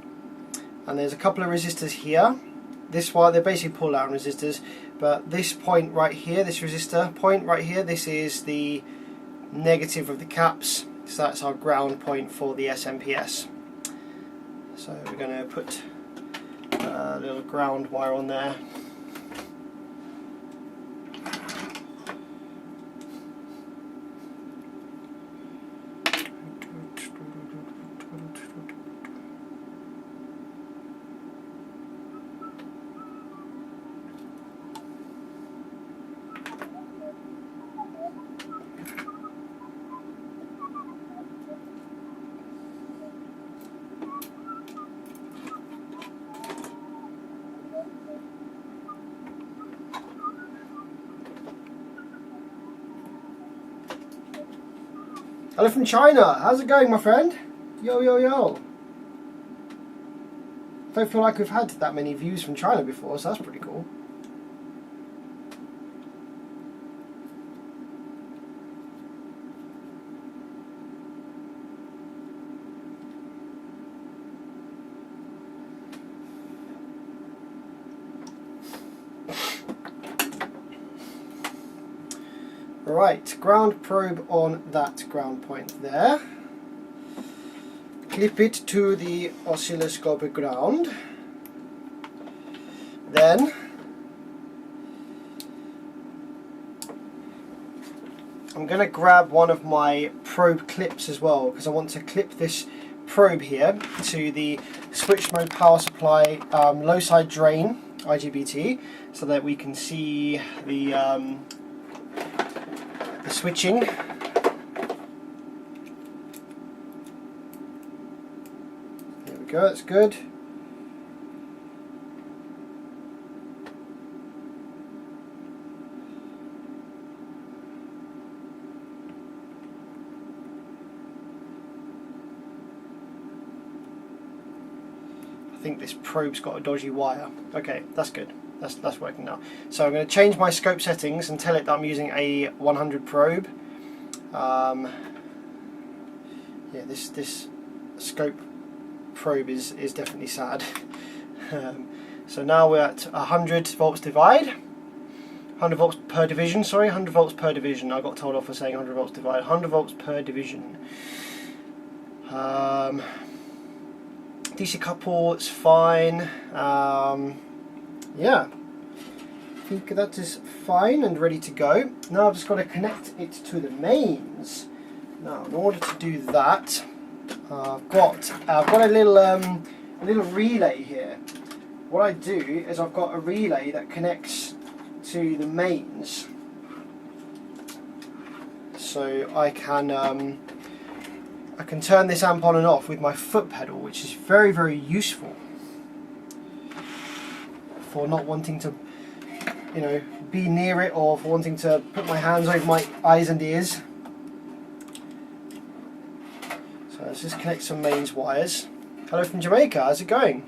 and there's a couple of resistors here. This one, they're basically pull down resistors, but this point right here, this resistor point right here, this is the negative of the caps, so that's our ground point for the SMPS. So we're going to put a little ground wire on there. Hello from China, how's it going, my friend? Yo, yo, yo. Don't feel like we've had that many views from China before, so that's pretty cool. Right, ground probe on that ground point there. Clip it to the oscilloscope ground. Then I'm going to grab one of my probe clips as well, because I want to clip this probe here to the switch mode power supply low side drain IGBT, so that we can see the switching. There we go, that's good. think this probe's got a dodgy wire. Okay, that's good. That's working now. So I'm going to change my scope settings and tell it that I'm using a 100 probe. Yeah, this scope probe is definitely sad. So now we're at 100 volts divide. 100 volts per division, sorry, 100 volts per division. I got told off for saying 100 volts divide. 100 volts per division. DC couple, it's fine. Yeah, I think that is fine and ready to go. Now I've just got to connect it to the mains. Now, in order to do that, I've got a little relay here. What I do is I've got a relay that connects to the mains, so I can turn this amp on and off with my foot pedal, which is very, very useful for not wanting to, you know, be near it, or for wanting to put my hands over my eyes and ears. So let's just connect some mains wires. Hello from Jamaica, how's it going?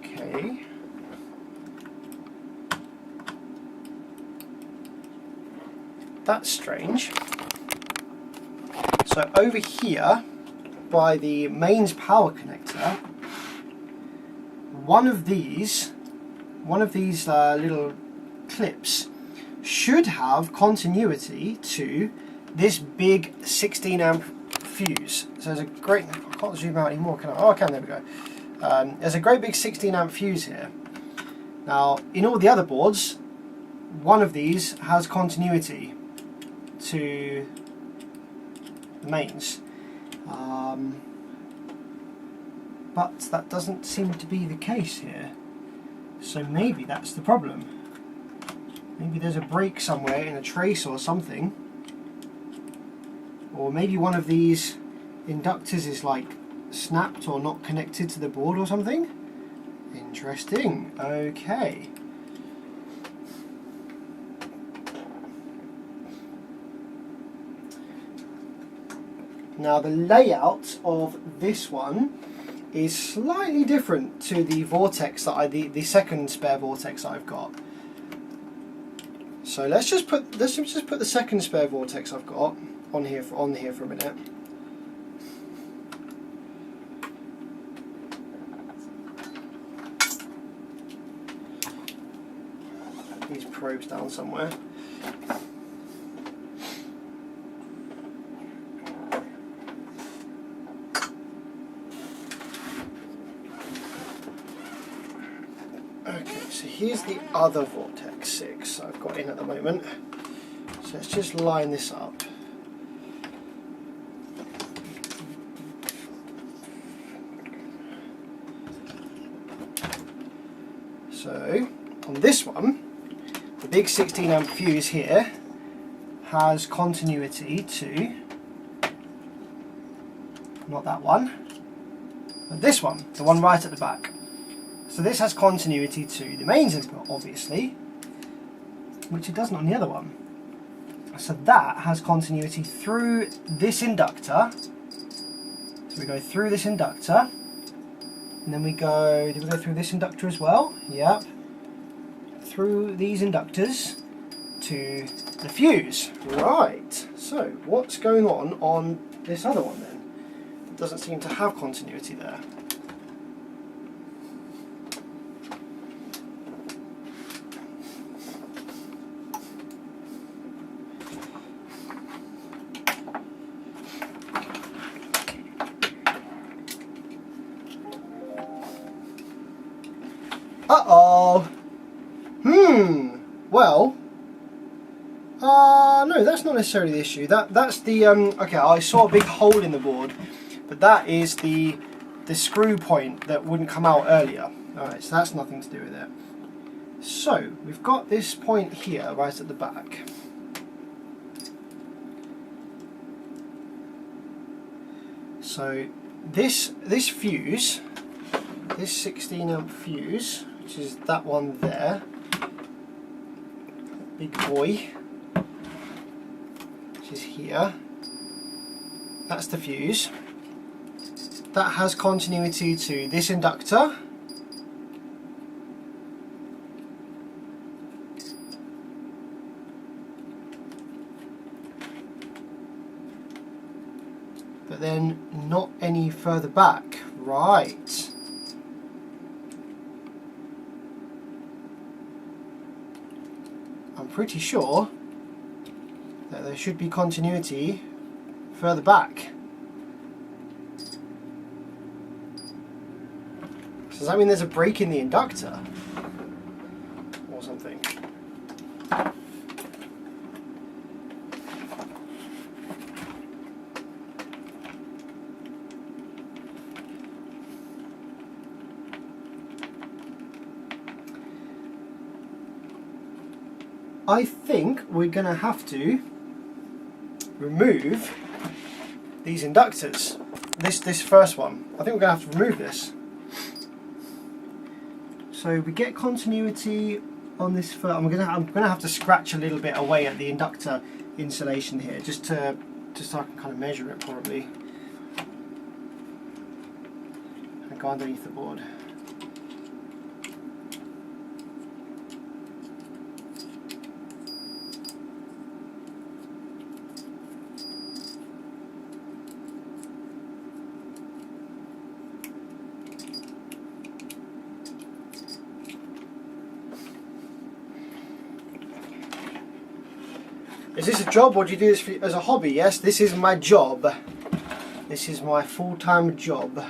Okay. That's strange. So over here, by the mains power connector, one of these little clips should have continuity to this big 16 amp fuse. So there's a great, I can't zoom out anymore, can I? Oh, I can, there we go. There's a great big 16 amp fuse here. Now, in all the other boards, one of these has continuity to the mains. But that doesn't seem to be the case here. So maybe that's the problem. Maybe there's a break somewhere in a trace or something. Or maybe one of these inductors is like snapped or not connected to the board or something. Interesting. Okay. Now the layout of this one is slightly different to the Vortex that the second spare Vortex I've got. So let's just put the second spare Vortex I've got on here for a minute. These probes down somewhere. Okay, so here's the other Vortex 6 I've got in at the moment. So let's just line this up. So on this one, the big 16 amp fuse here has continuity to, not that one, but this one, the one right at the back. So this has continuity to the mains input, obviously, which it doesn't on the other one. So that has continuity through this inductor. So we go through this inductor, and then we go, did we go through this inductor as well? Yep. Through these inductors to the fuse. Right, so what's going on this other one then? It doesn't seem to have continuity there. Uh-oh. Well, no, that's not necessarily the issue. That's the okay, I saw a big hole in the board, but that is the screw point that wouldn't come out earlier. Alright, so that's nothing to do with it. So we've got this point here right at the back. So this fuse, this 16 amp fuse, which is that one there, big boy, which is here, that's the fuse. That has continuity to this inductor, but then not any further back. Right. I'm pretty sure that there should be continuity further back. So does that mean there's a break in the inductor or something? I think we're going to have to remove these inductors. This first one. I think we're going to have to remove this. So we get continuity on this first. I'm gonna have to scratch a little bit away at the inductor insulation here, just so I can kind of measure it probably. And go underneath the board. Is this a job, or do you do this as a hobby? Yes, this is my job. This is my full-time job.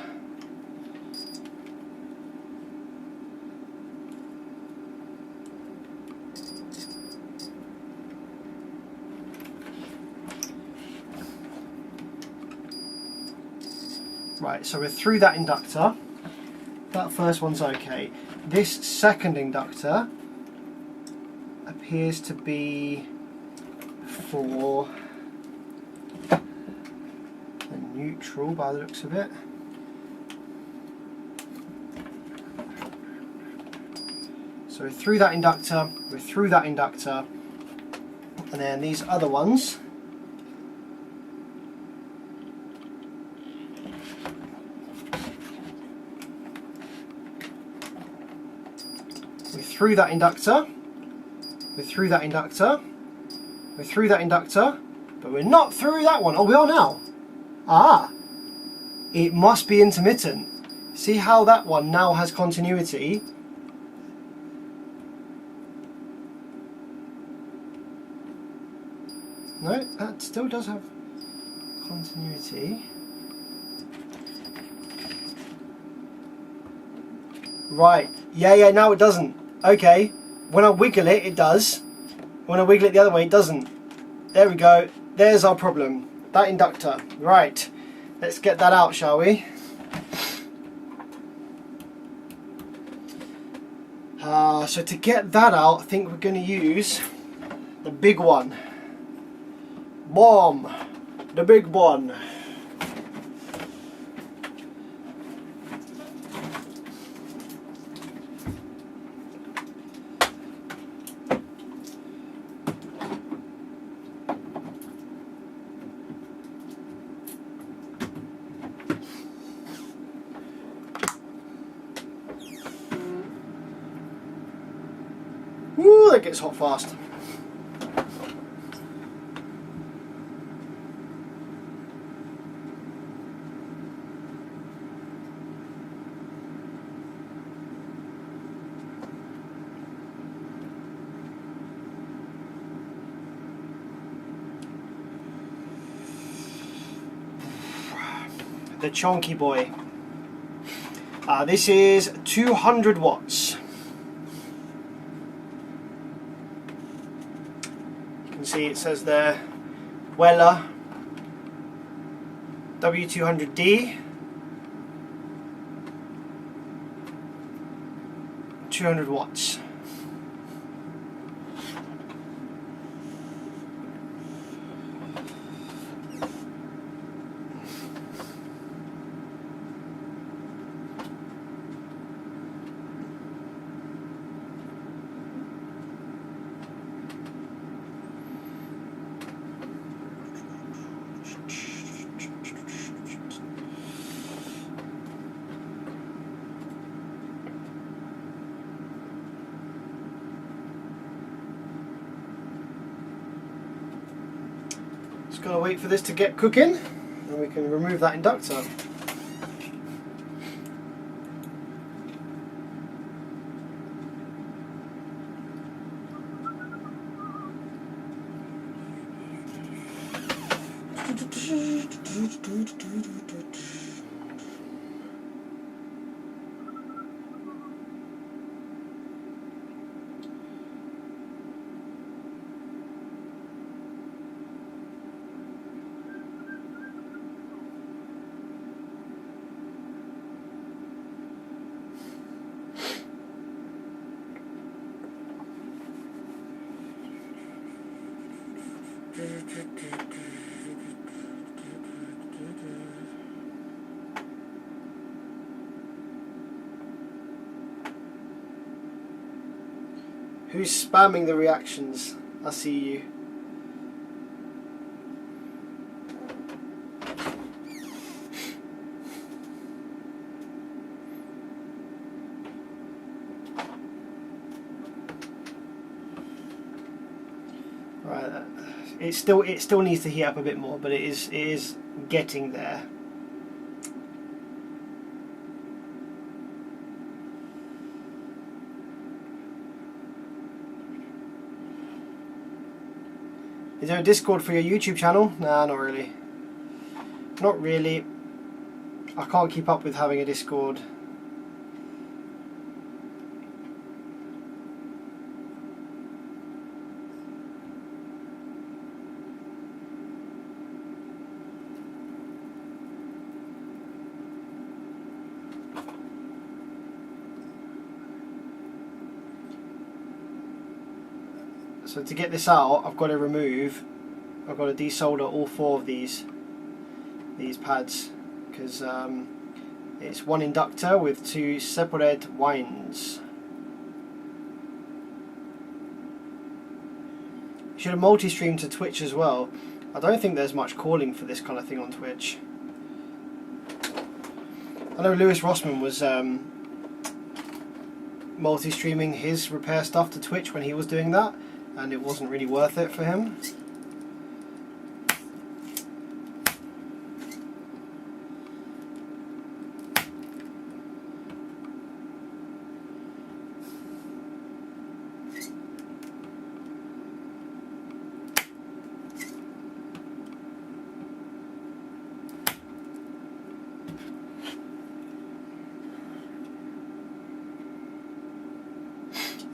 Right, so we're through that inductor. That first one's okay. This second inductor appears to be for the neutral by the looks of it. So we're through that inductor, and then these other ones we're through that inductor, but we're not through that one. Oh, we are now. Ah, it must be intermittent. See how that one now has continuity? No, that still does have continuity. Right, yeah, now it doesn't. Okay, when I wiggle it, it does. When I wiggle it the other way, it doesn't. There we go. There's our problem. That inductor. Right. Let's get that out, shall we? So to get that out, I think we're going to use the big one. Boom! The big one. Woo, that gets hot fast. The chonky boy. This is 200 watts. You can see it says there, Weller W200D, 200 watts. Just gotta wait for this to get cooking, and we can remove that inductor. Who's spamming the reactions? I see you. Right, it still needs to heat up a bit more, but it is getting there. Is there a Discord for your YouTube channel? Nah, not really. Not really. I can't keep up with having a Discord. So to get this out, I've got to desolder all 4 of these pads, because it's one inductor with 2 separate winds. You should have multi-streamed to Twitch as well. I don't think there's much calling for this kind of thing on Twitch. I know Lewis Rossman was multi-streaming his repair stuff to Twitch when he was doing that, and it wasn't really worth it for him.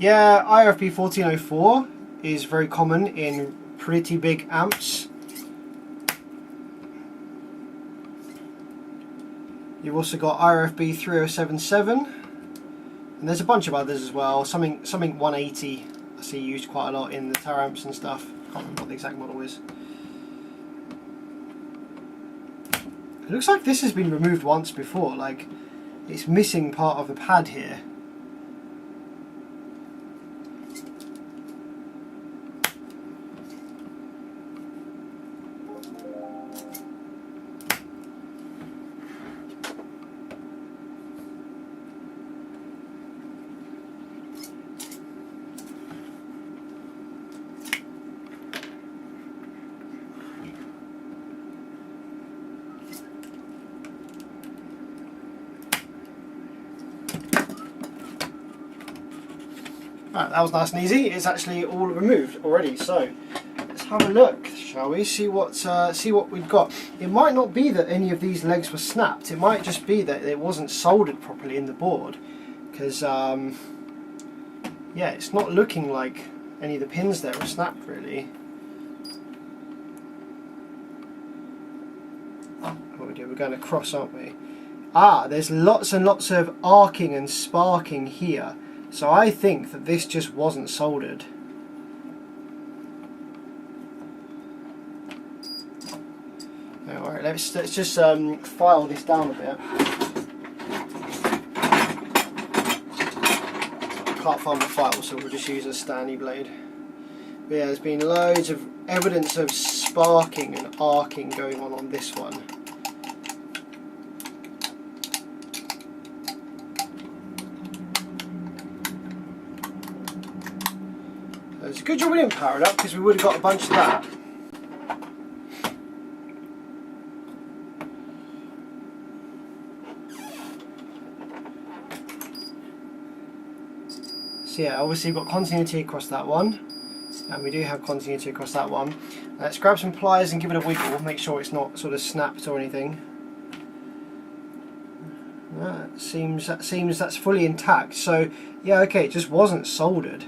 Yeah, IRFP 1404 is very common in pretty big amps. You've also got IRFB 3077, and there's a bunch of others as well. Something 180 I see used quite a lot in the tower amps and stuff. I can't remember what the exact model is. It looks like this has been removed once before, like it's missing part of the pad here. Right, that was nice and easy. It's actually all removed already. So let's have a look, shall we? See what we've got. It might not be that any of these legs were snapped. It might just be that it wasn't soldered properly in the board, because yeah, it's not looking like any of the pins there were snapped really. What we do? We're going across, aren't we? Ah, there's lots and lots of arcing and sparking here. So I think that this just wasn't soldered. Alright, let's just file this down a bit. Can't find my file, so we'll just use a Stanley blade. But yeah, there's been loads of evidence of sparking and arcing going on this one. It's a good job we didn't power it up, because we would have got a bunch of that. So yeah, obviously we've got continuity across that one, and we do have continuity across that one. Let's grab some pliers and give it a wiggle, make sure it's not sort of snapped or anything. That seems that's fully intact. So yeah, okay, it just wasn't soldered.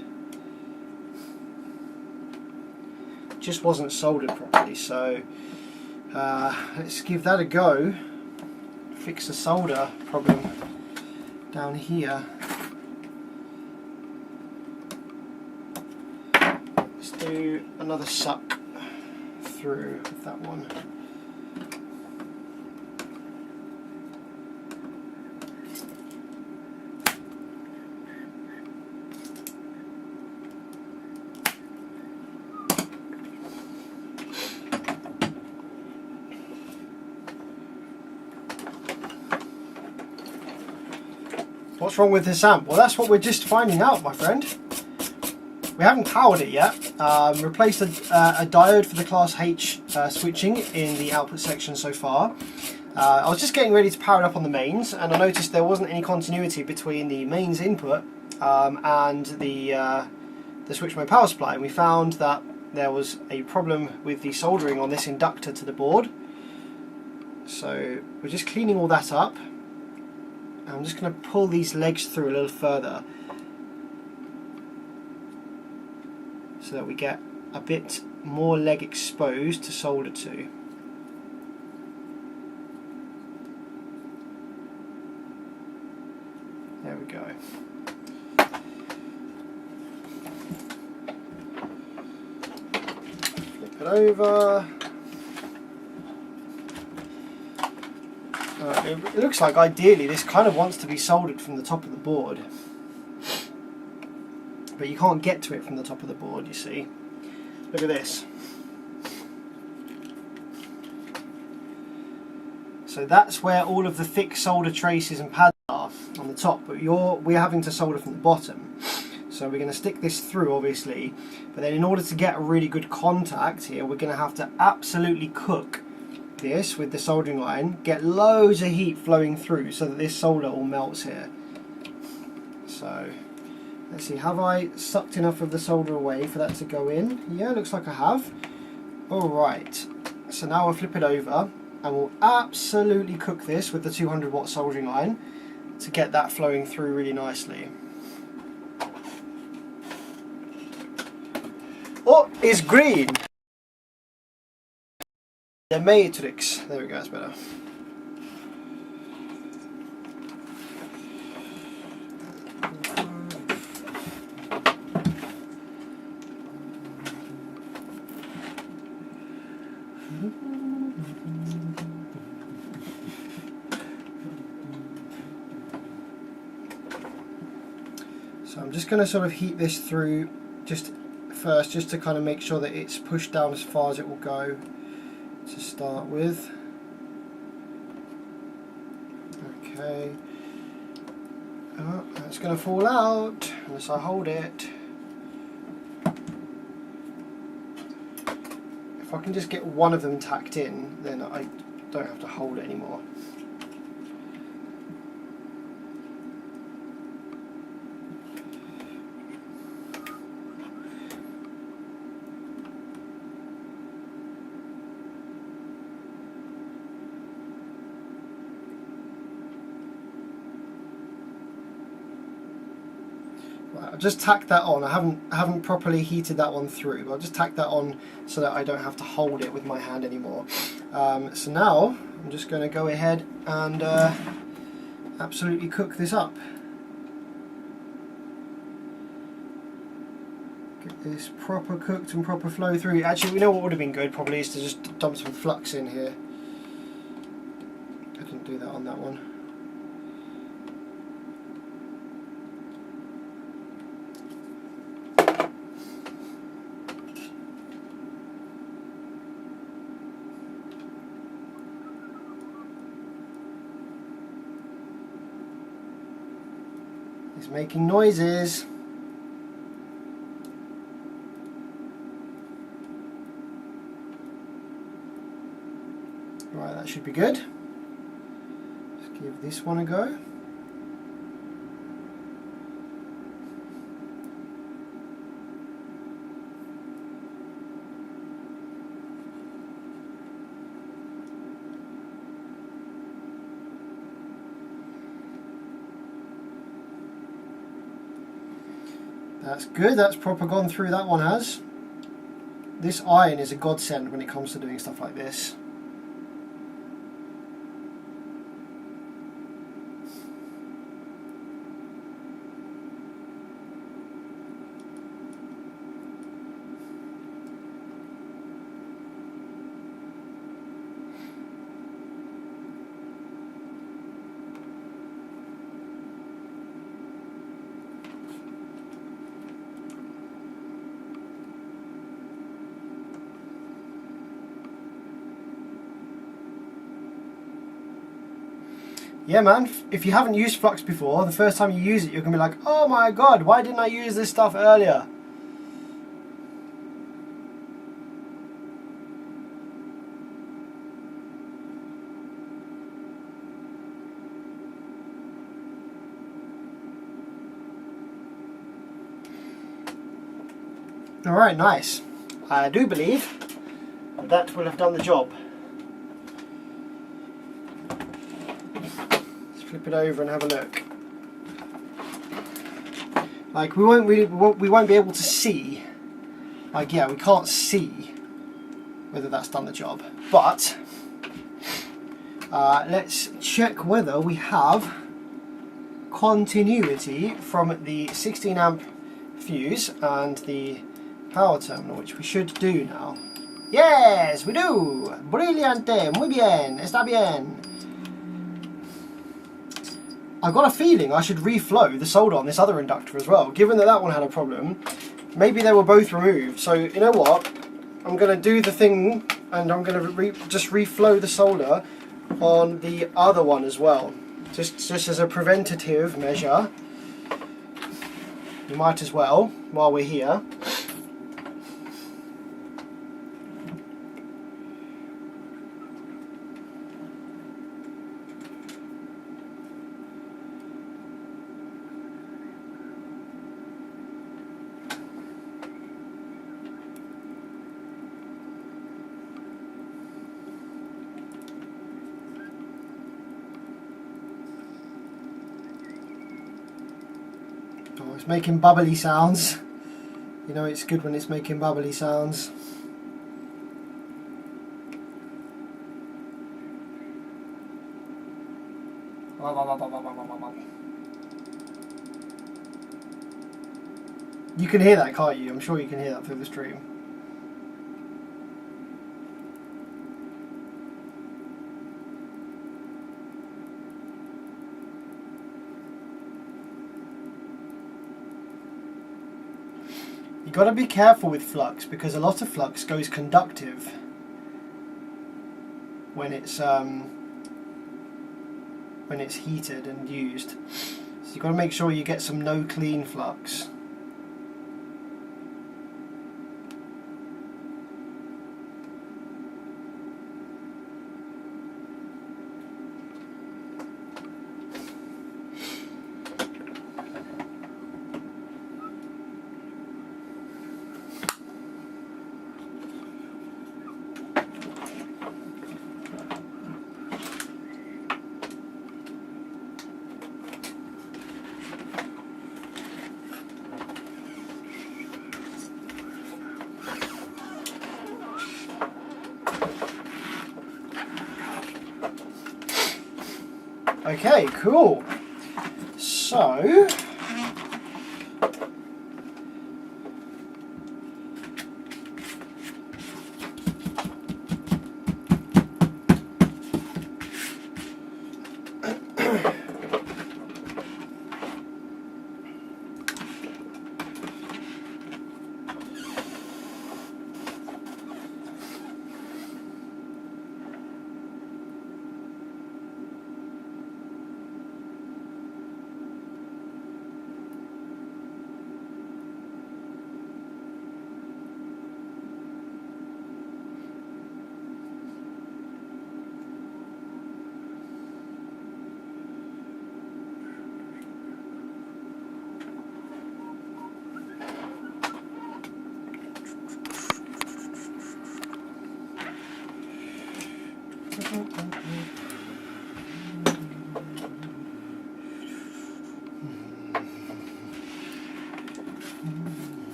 Just wasn't soldered properly. So let's give that a go. Fix the solder problem down here. Let's do another suck through with that one. What's wrong with this amp? Well, that's what we're just finding out, my friend. We haven't powered it yet. Replaced a diode for the Class H switching in the output section so far. I was just getting ready to power it up on the mains, and I noticed there wasn't any continuity between the mains input and the switch mode power supply. And we found that there was a problem with the soldering on this inductor to the board. So we're just cleaning all that up. I'm just going to pull these legs through a little further so that we get a bit more leg exposed to solder to. There we go. Flip it over. It looks like ideally this kind of wants to be soldered from the top of the board, but you can't get to it from the top of the board, you see. Look at this. So that's where all of the thick solder traces and pads are on the top, but we're having to solder from the bottom. So we're going to stick this through, obviously, but then in order to get a really good contact here, we're going to have to absolutely cook this with the soldering iron, get loads of heat flowing through so that this solder all melts here. So let's see, have I sucked enough of the solder away for that to go in? Yeah, looks like I have. Alright, so now we'll flip it over and we'll absolutely cook this with the 200 watt soldering iron to get that flowing through really nicely. Oh, it's green! The matrix. There we go, that's better. So I'm just going to sort of heat this through just first, just to kind of make sure that it's pushed down as far as it will go to start with. Okay. Oh, that's going to fall out unless I hold it. If I can just get one of them tacked in, then I don't have to hold it anymore. I've just tacked that on. I haven't properly heated that one through, but I'll just tack that on so that I don't have to hold it with my hand anymore. So now I'm just going to go ahead and absolutely cook this up. Get this proper cooked and proper flow through. Actually, we know what would have been good probably is to just dump some flux in here. I didn't do that on that one. It's making noises. Right, that should be good. Let's give this one a go. That's good, that's proper gone through, that one has. This iron is a godsend when it comes to doing stuff like this. Yeah man, if you haven't used flux before, the first time you use it you're going to be like, oh my god, why didn't I use this stuff earlier? Alright, nice. I do believe that will have done the job. Flip it over and have a look. Like we won't be able to see. Like yeah, we can't see whether that's done the job. But let's check whether we have continuity from the 16 amp fuse and the power terminal, which we should do now. Yes, we do. Brillante, muy bien, está bien. I've got a feeling I should reflow the solder on this other inductor as well, given that that one had a problem. Maybe they were both removed, so you know what? I'm going to do the thing and I'm going to just reflow the solder on the other one as well. Just as a preventative measure. You might as well, while we're here. Oh, it's making bubbly sounds. You know it's good when it's making bubbly sounds. You can hear that, can't you? I'm sure you can hear that through the stream. You've got to be careful with flux because a lot of flux goes conductive when it's heated and used. So you've got to make sure you get some no clean flux. Okay, cool. So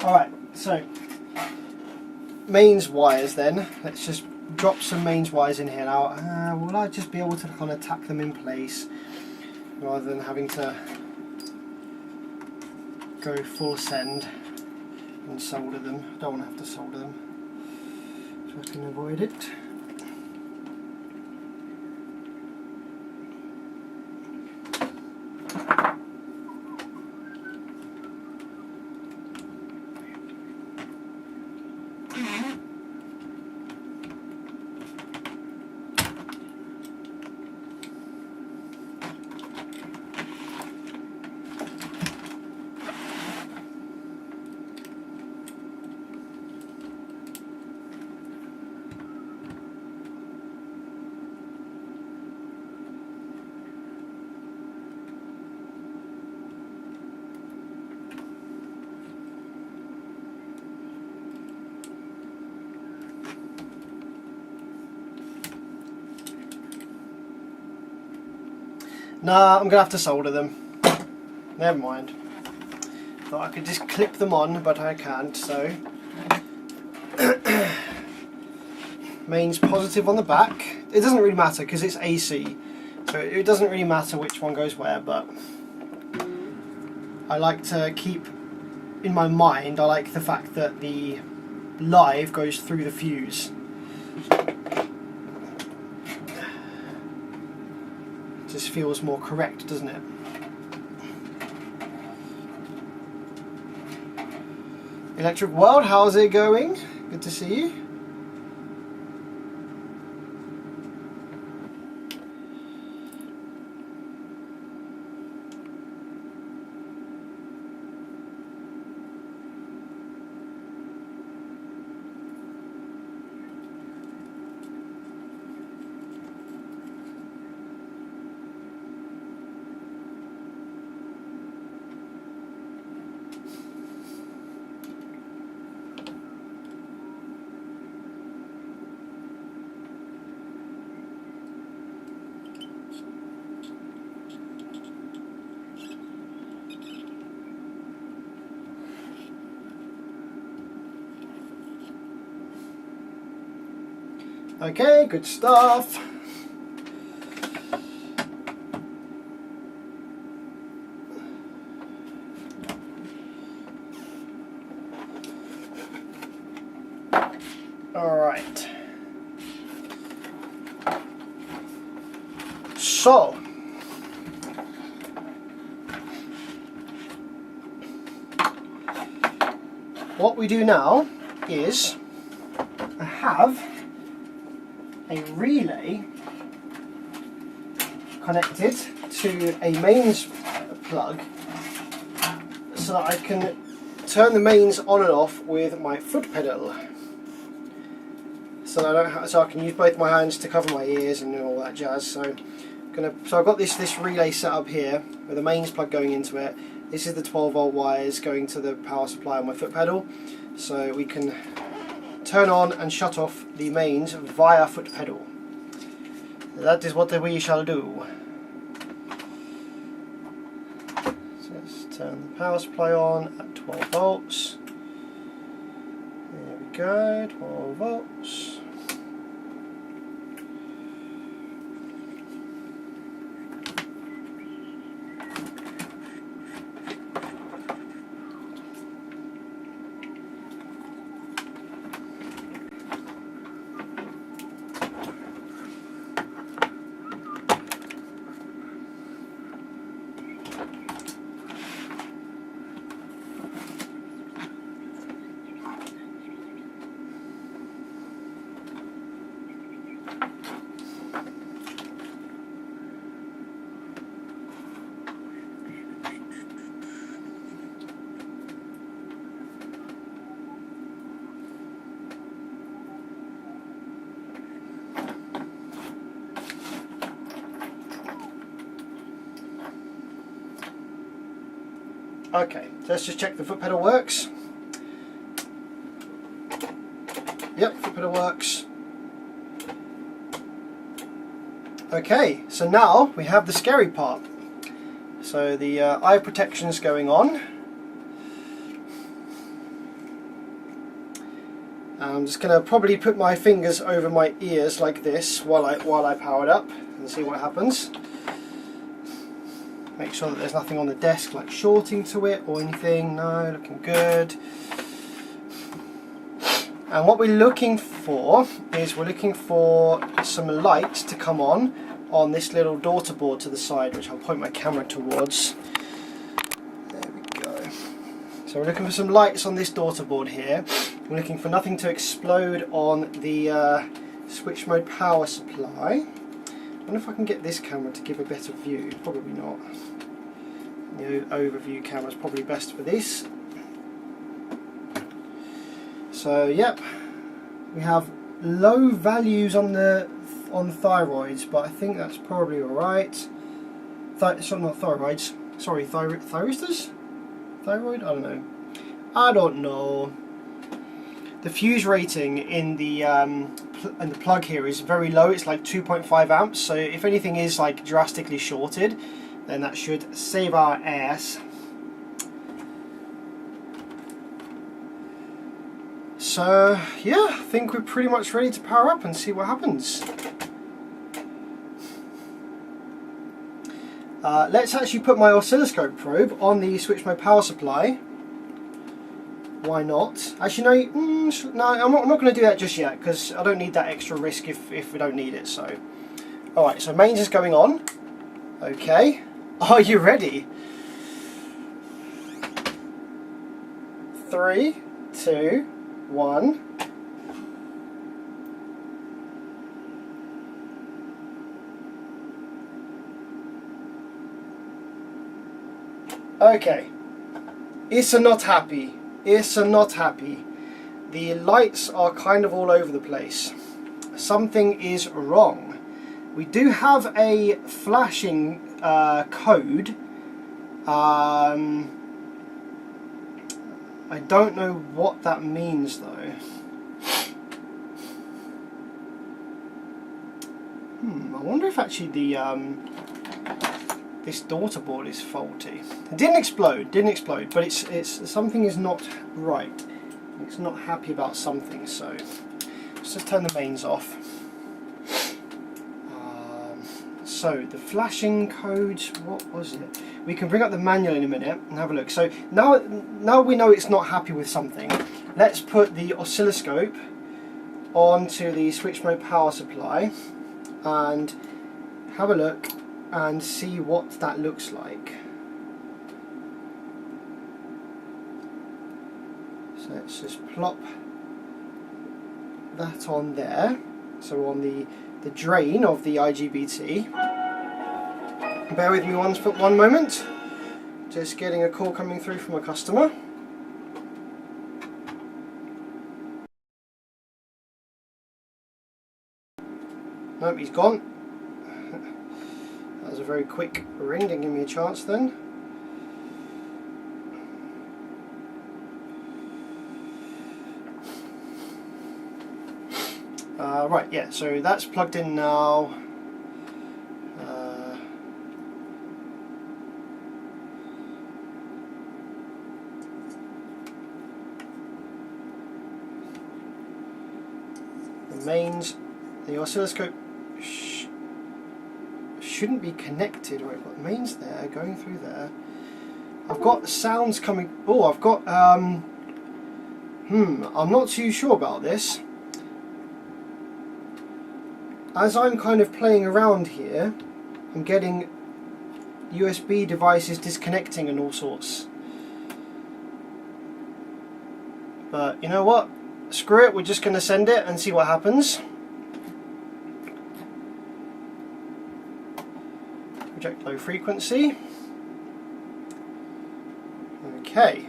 Alright, so mains wires then. Let's just drop some mains wires in here now. Will I just be able to kind of tack them in place rather than having to go full send and solder them? I don't want to have to solder them, so I can avoid it. Nah, I'm going to have to solder them. Never mind. Thought I could just clip them on, but I can't, so. Mains positive on the back. It doesn't really matter because it's AC, so it doesn't really matter which one goes where, but I like to keep in my mind, I like the fact that the live goes through the fuse. Just feels more correct, doesn't it? Electric World, how's it going? Good to see you. Okay, good stuff. All right. So, what we do now is I have a relay connected to a mains plug so that I can turn the mains on and off with my foot pedal. So I can use both my hands to cover my ears and all that jazz. So I've got this relay set up here with a mains plug going into it. This is the 12-volt wires going to the power supply on my foot pedal, so we can turn on and shut off the mains via foot pedal. That is what we shall do. So let's turn the power supply on at 12 volts. There we go, 12 volts. Okay, so let's just check the foot pedal works. Yep, foot pedal works. Okay, so now we have the scary part. So the eye protection's going on. I'm just going to probably put my fingers over my ears like this while I power it up and see what happens. Make sure that there's nothing on the desk like shorting to it or anything. No, looking good. And what we're looking for is we're looking for some light to come on this little daughter board to the side, which I'll point my camera towards. There we go. So we're looking for some lights on this daughter board here. We're looking for nothing to explode on the switch mode power supply. I wonder if I can get this camera to give a better view. Probably not. The overview camera is probably best for this. So yep, we have low values on thyroids, but I think that's probably alright. Sorry, not thyroids. Sorry, thyristors? Thyroid? I don't know. The fuse rating in the plug here is very low. It's like 2.5 amps. So if anything is like drastically shorted, then that should save our ass. So yeah, I think we're pretty much ready to power up and see what happens. Let's actually put my oscilloscope probe on the switch mode power supply. Why not? Actually, no, I'm not going to do that just yet because I don't need that extra risk if we don't need it. So, all right. So mains is going on. Okay. Are you ready? 3, 2, 1. Okay. It's a not happy. It's a not happy. The lights are kind of all over the place. Something is wrong. We do have a flashing code. I don't know what that means though. I wonder if actually the this daughter board is faulty. It didn't explode, but it's something is not right. It's not happy about something, so let's just turn the mains off. So the flashing code, what was it? We can bring up the manual in a minute and have a look. So now we know it's not happy with something. Let's put the oscilloscope onto the switch mode power supply and have a look and see what that looks like. So let's just plop that on there. So on the drain of the IGBT. Bear with me one moment. Just getting a call coming through from a customer. Nope, he's gone. That was a very quick ring, didn't give me a chance then. Right, yeah, so that's plugged in now. The mains, the oscilloscope shouldn't be connected. Right, I've got mains there, going through there. I've got sounds coming. Oh, I've got. I'm not too sure about this. As I'm kind of playing around here, I'm getting USB devices disconnecting and all sorts. But you know what? Screw it, we're just going to send it and see what happens. Project low frequency. Okay.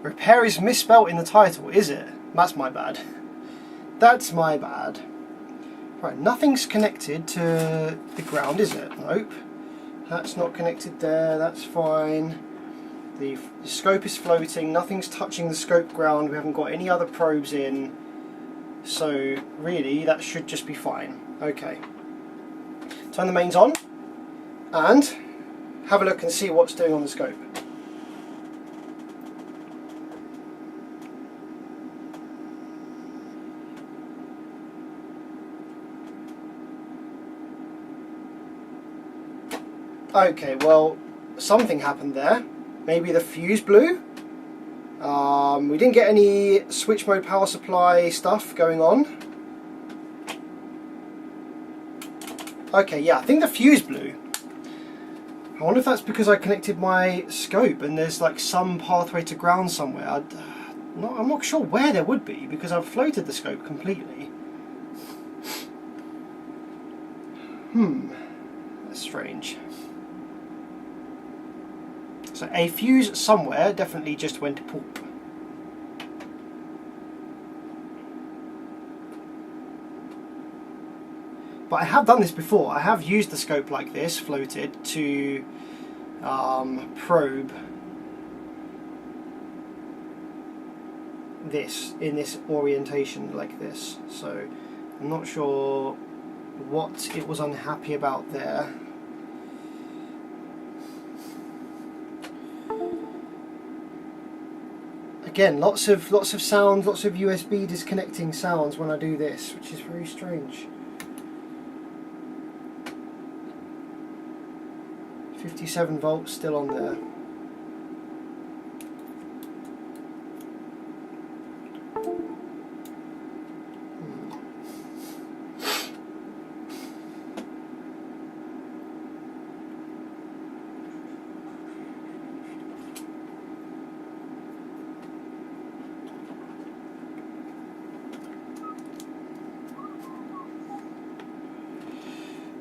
Repair is misspelt in the title, is it? That's my bad. That's my bad. Right, nothing's connected to the ground, is it? Nope. That's not connected there, that's fine. The scope is floating, nothing's touching the scope ground, we haven't got any other probes in. So really, that should just be fine. Okay. Turn the mains on and have a look and see what's doing on the scope. Okay, well, something happened there. Maybe the fuse blew. We didn't get any switch mode power supply stuff going on. Okay, yeah, I think the fuse blew. I wonder if that's because I connected my scope and there's like some pathway to ground somewhere. I'm not sure where there would be because I've floated the scope completely. That's strange. So a fuse somewhere definitely just went poop. But I have done this before. I have used the scope like this, floated, to probe this in this orientation like this. So I'm not sure what it was unhappy about there. Again, lots of sounds, lots of USB disconnecting sounds when I do this, which is very strange. 57 volts still on there.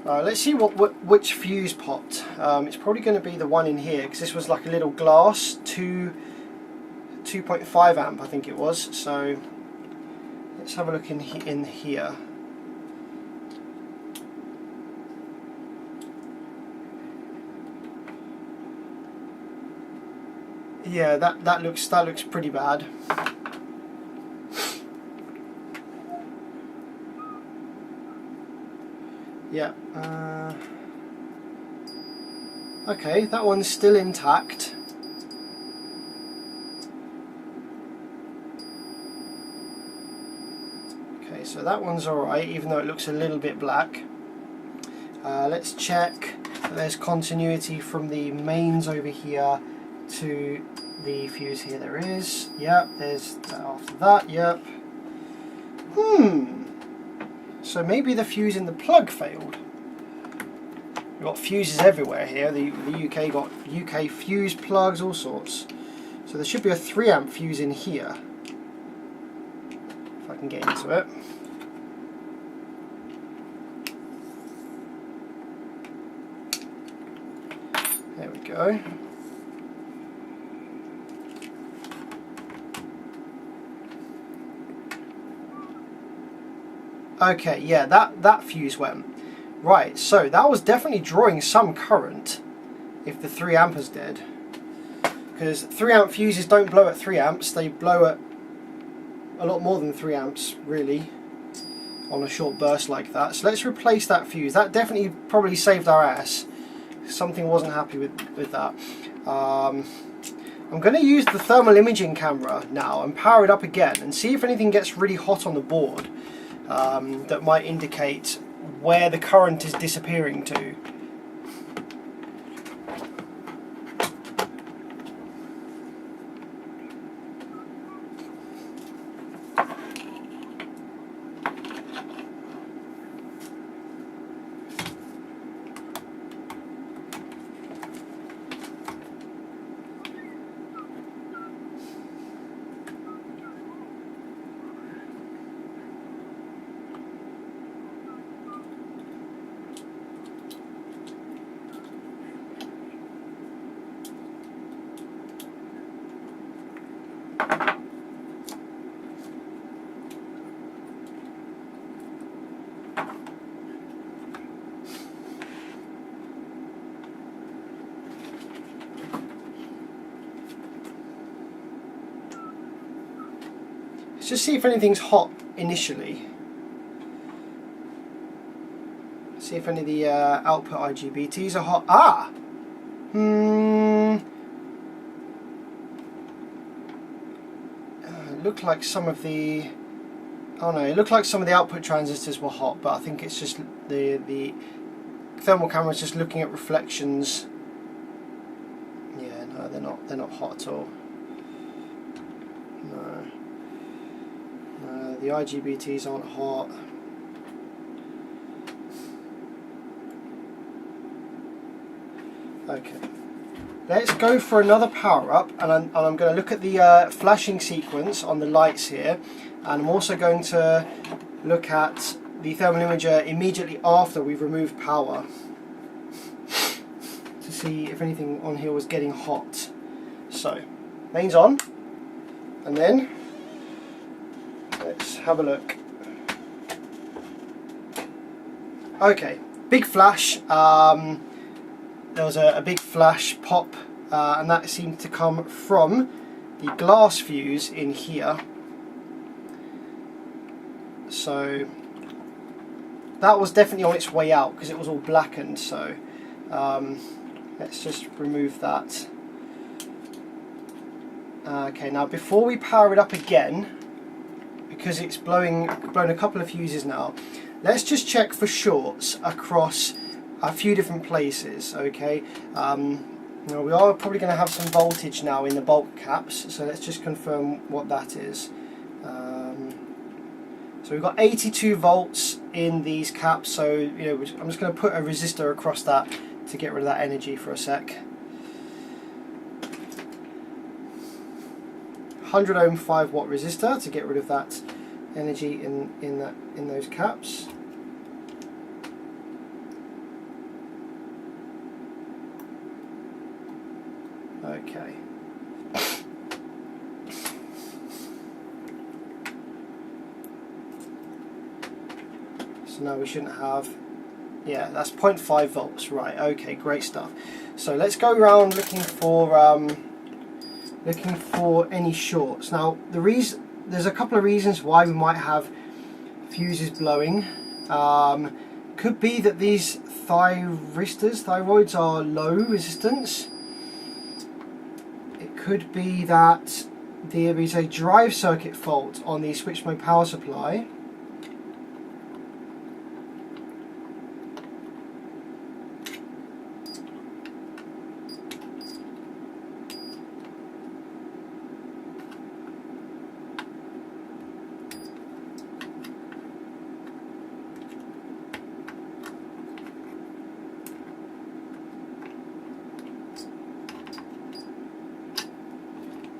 Let's see which fuse popped. It's probably going to be the one in here because this was like a little glass 2.5 amp I think it was. So let's have a look in here. Yeah, that looks pretty bad. Yeah. Okay, that one's still intact. Okay, so that one's alright, even though it looks a little bit black. Let's check that there's continuity from the mains over here to the fuse here. There is. Yep, there's after that. Yep. So maybe the fuse in the plug failed. We've got fuses everywhere here. The UK got UK fuse plugs, all sorts. So there should be a 3 amp fuse in here. If I can get into it. There we go. Okay, yeah, that fuse went. Right, so that was definitely drawing some current if the 3 amp is dead. Because 3 amp fuses don't blow at 3 amps, they blow at a lot more than 3 amps, really, on a short burst like that. So let's replace that fuse. That definitely probably saved our ass. Something wasn't happy with that. I'm going to use the thermal imaging camera now and power it up again and see if anything gets really hot on the board. That might indicate where the current is disappearing to. Let's just see if anything's hot initially. See if any of the output IGBTs are hot. Ah! It looked like some of the... Oh no, it looked like some of the output transistors were hot, but I think it's just the thermal camera's just looking at reflections. Yeah, no, they're not hot at all. No. No, the IGBTs aren't hot. Okay. Let's go for another power up, and I'm going to look at the flashing sequence on the lights here, and I'm also going to look at the thermal imager immediately after we've removed power to see if anything on here was getting hot. So, mains on, and then let's have a look. Okay, big flash. There was a big flash pop, and that seemed to come from the glass fuse in here. So that was definitely on its way out because it was all blackened. So let's just remove that. Okay, now before we power it up again, because it's blown a couple of fuses now, let's just check for shorts across a few different places. Okay, now we are probably going to have some voltage now in the bulk caps, so let's just confirm what that is. So we've got 82 volts in these caps, so I'm just going to put a resistor across that to get rid of that energy for a sec. 100 ohm 5 watt resistor to get rid of that energy in those caps. Okay. So now we shouldn't have, yeah, that's 0.5 volts, right? Okay, great stuff. So let's go around looking for any shorts. Now there's a couple of reasons why we might have fuses blowing. Could be that these thyroids are low resistance. It could be that there is a drive circuit fault on the switch mode power supply.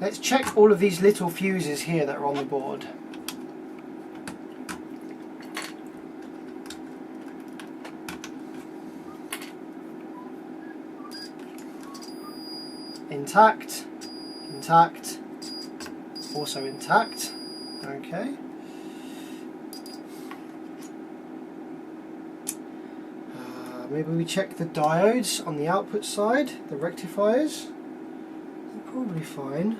Let's check all of these little fuses here that are on the board. Intact, intact, also intact. Okay. Maybe we check the diodes on the output side, the rectifiers. They're probably fine.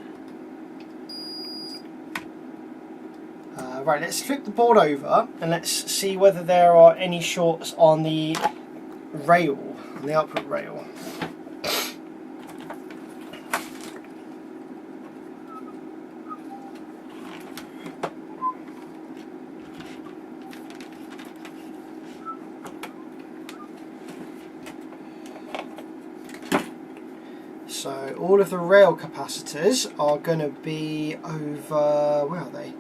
Right, let's flip the board over and let's see whether there are any shorts on the rail, on the output rail. So all of the rail capacitors are going to be over, where are they?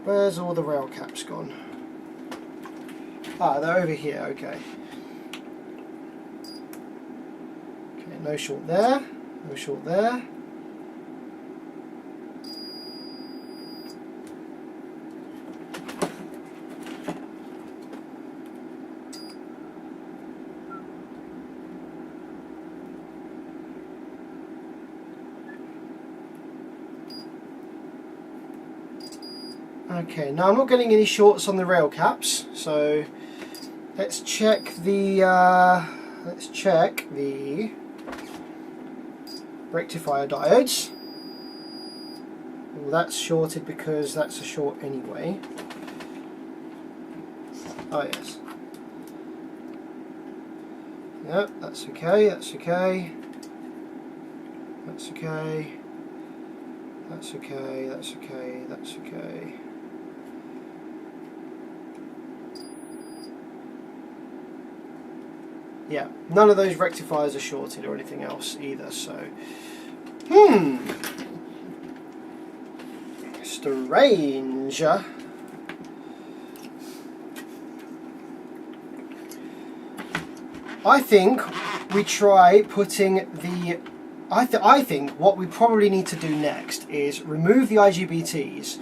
Where's all the rail caps gone? Ah, they're over here, okay. Okay, no short there, no short there. Okay, now I'm not getting any shorts on the rail caps, so let's check the rectifier diodes. Well, that's shorted because that's a short anyway. Oh yes. Yep, that's okay, that's okay. That's okay. That's okay, that's okay, that's okay. Yeah, none of those rectifiers are shorted or anything else either, so... Strange. I think we try putting the... I think what we probably need to do next is remove the IGBTs,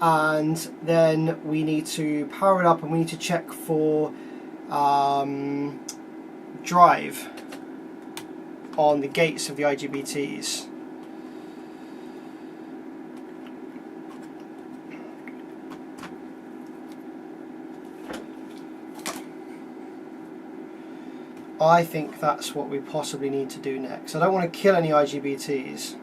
and then we need to power it up and we need to check for drive on the gates of the IGBTs. I think that's what we possibly need to do next. I don't want to kill any IGBTs.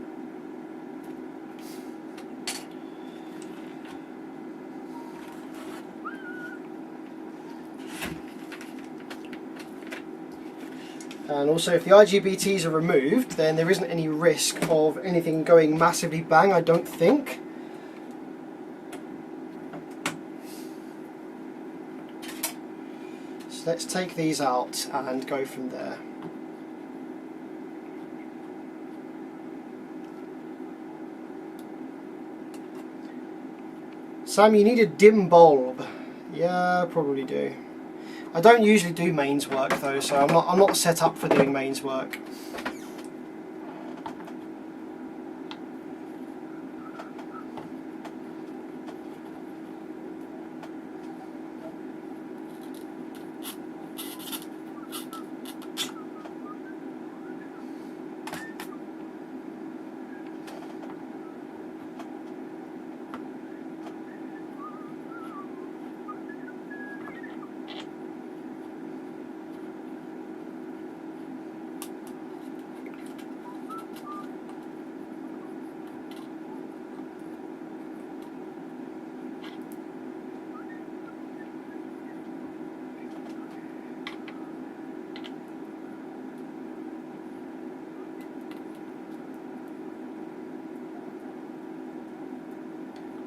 And also, if the IGBTs are removed, then there isn't any risk of anything going massively bang, I don't think. So let's take these out and go from there. Sam, you need a dim bulb. Yeah, I probably do. I don't usually do mains work though, so I'm not set up for doing mains work.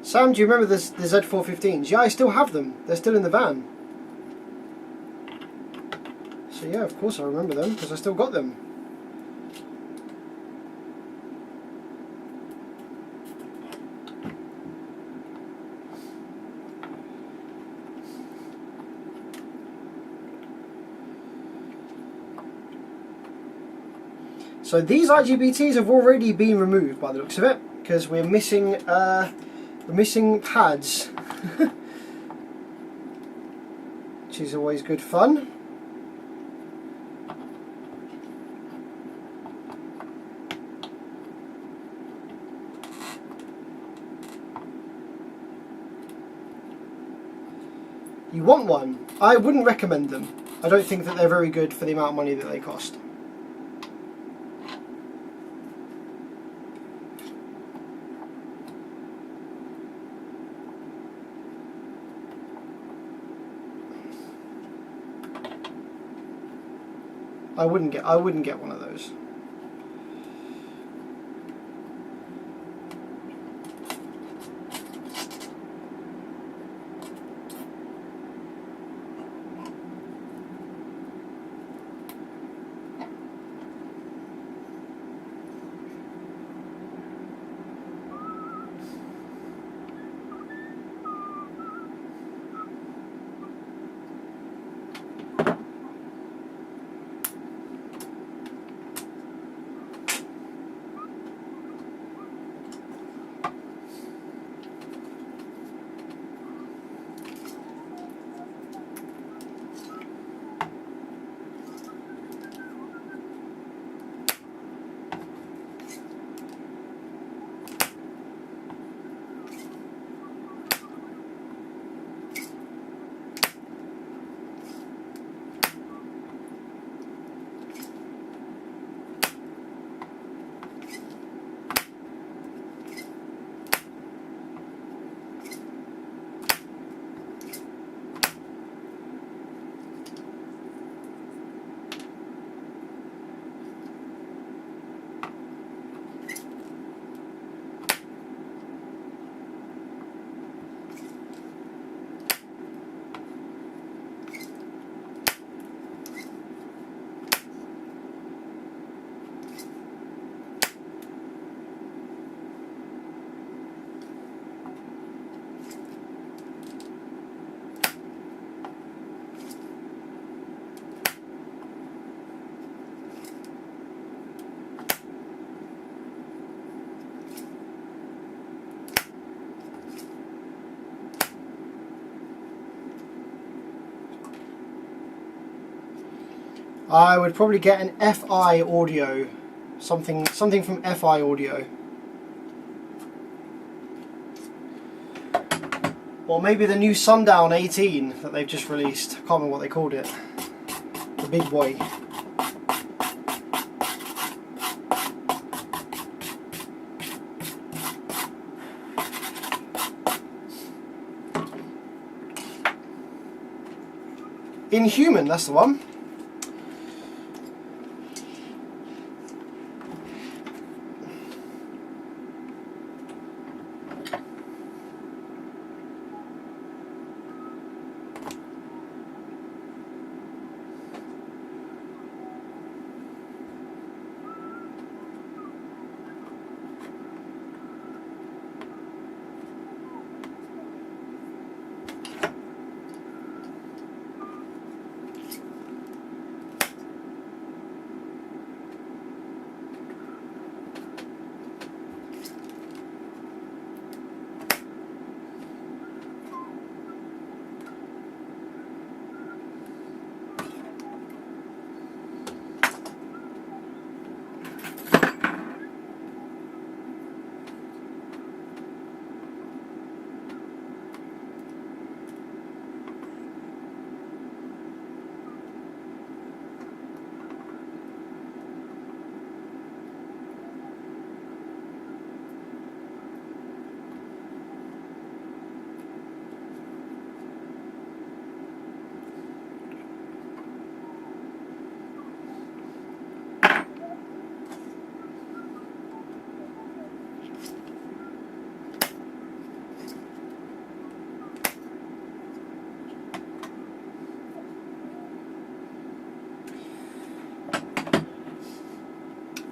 Sam, do you remember the Z415s? Yeah, I still have them. They're still in the van. So yeah, of course I remember them, because I still got them. So these IGBTs have already been removed by the looks of it, because we're missing pads, which is always good fun. You want one? I wouldn't recommend them. I don't think that they're very good for the amount of money that they cost. I wouldn't get one of those. I would probably get an FI audio, something from FI audio. Or maybe the new Sundown 18 that they've just released. I can't remember what they called it. The big boy. Inhuman, that's the one.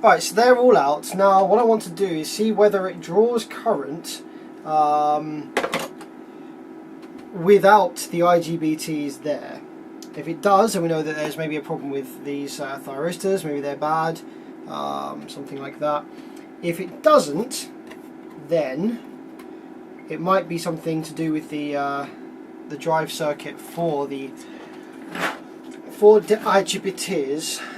Right, so they're all out. Now what I want to do is see whether it draws current without the IGBTs there. If it does, and we know that there's maybe a problem with these thyristors, maybe they're bad, something like that. If it doesn't, then it might be something to do with the drive circuit for the IGBTs.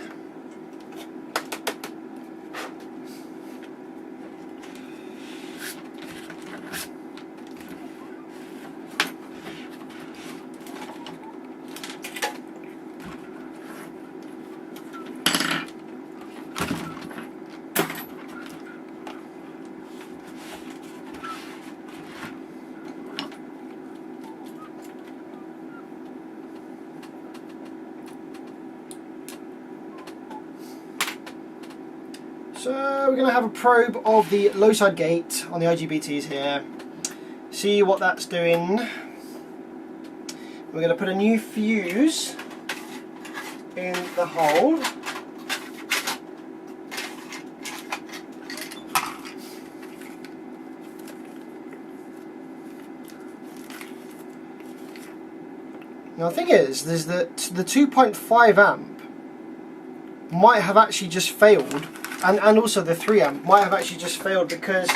So we're going to have a probe of the low side gate on the IGBTs here, see what that's doing. We're going to put a new fuse in the hole. Now the thing is, there's the 2.5 amp might have actually just failed. And also the 3 amp might have actually just failed because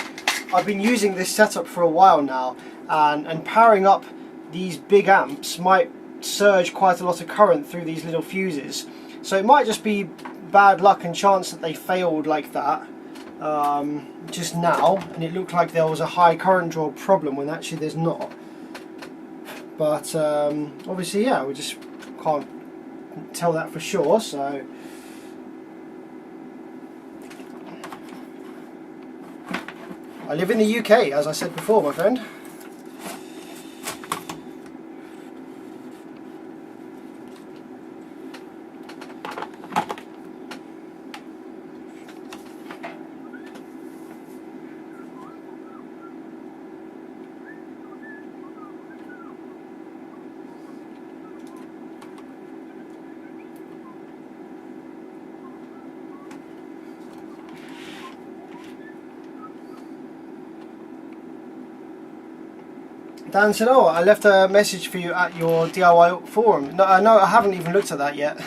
I've been using this setup for a while now, and powering up these big amps might surge quite a lot of current through these little fuses. So it might just be bad luck and chance that they failed like that just now, and it looked like there was a high current draw problem when actually there's not. But obviously, yeah, we just can't tell that for sure, so... I live in the UK, as I said before, my friend. Dan said, oh, I left a message for you at your DIY forum. No, I haven't even looked at that yet.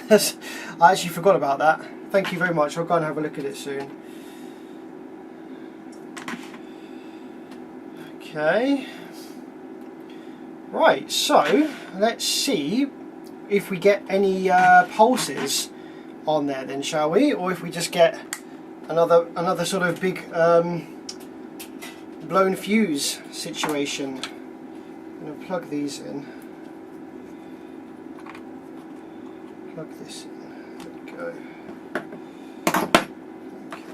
I actually forgot about that. Thank you very much. I'll go and have a look at it soon. Okay. Right, so let's see if we get any pulses on there then, shall we? Or if we just get another sort of big blown fuse situation. I'm going to plug these in. Plug this in. There we go.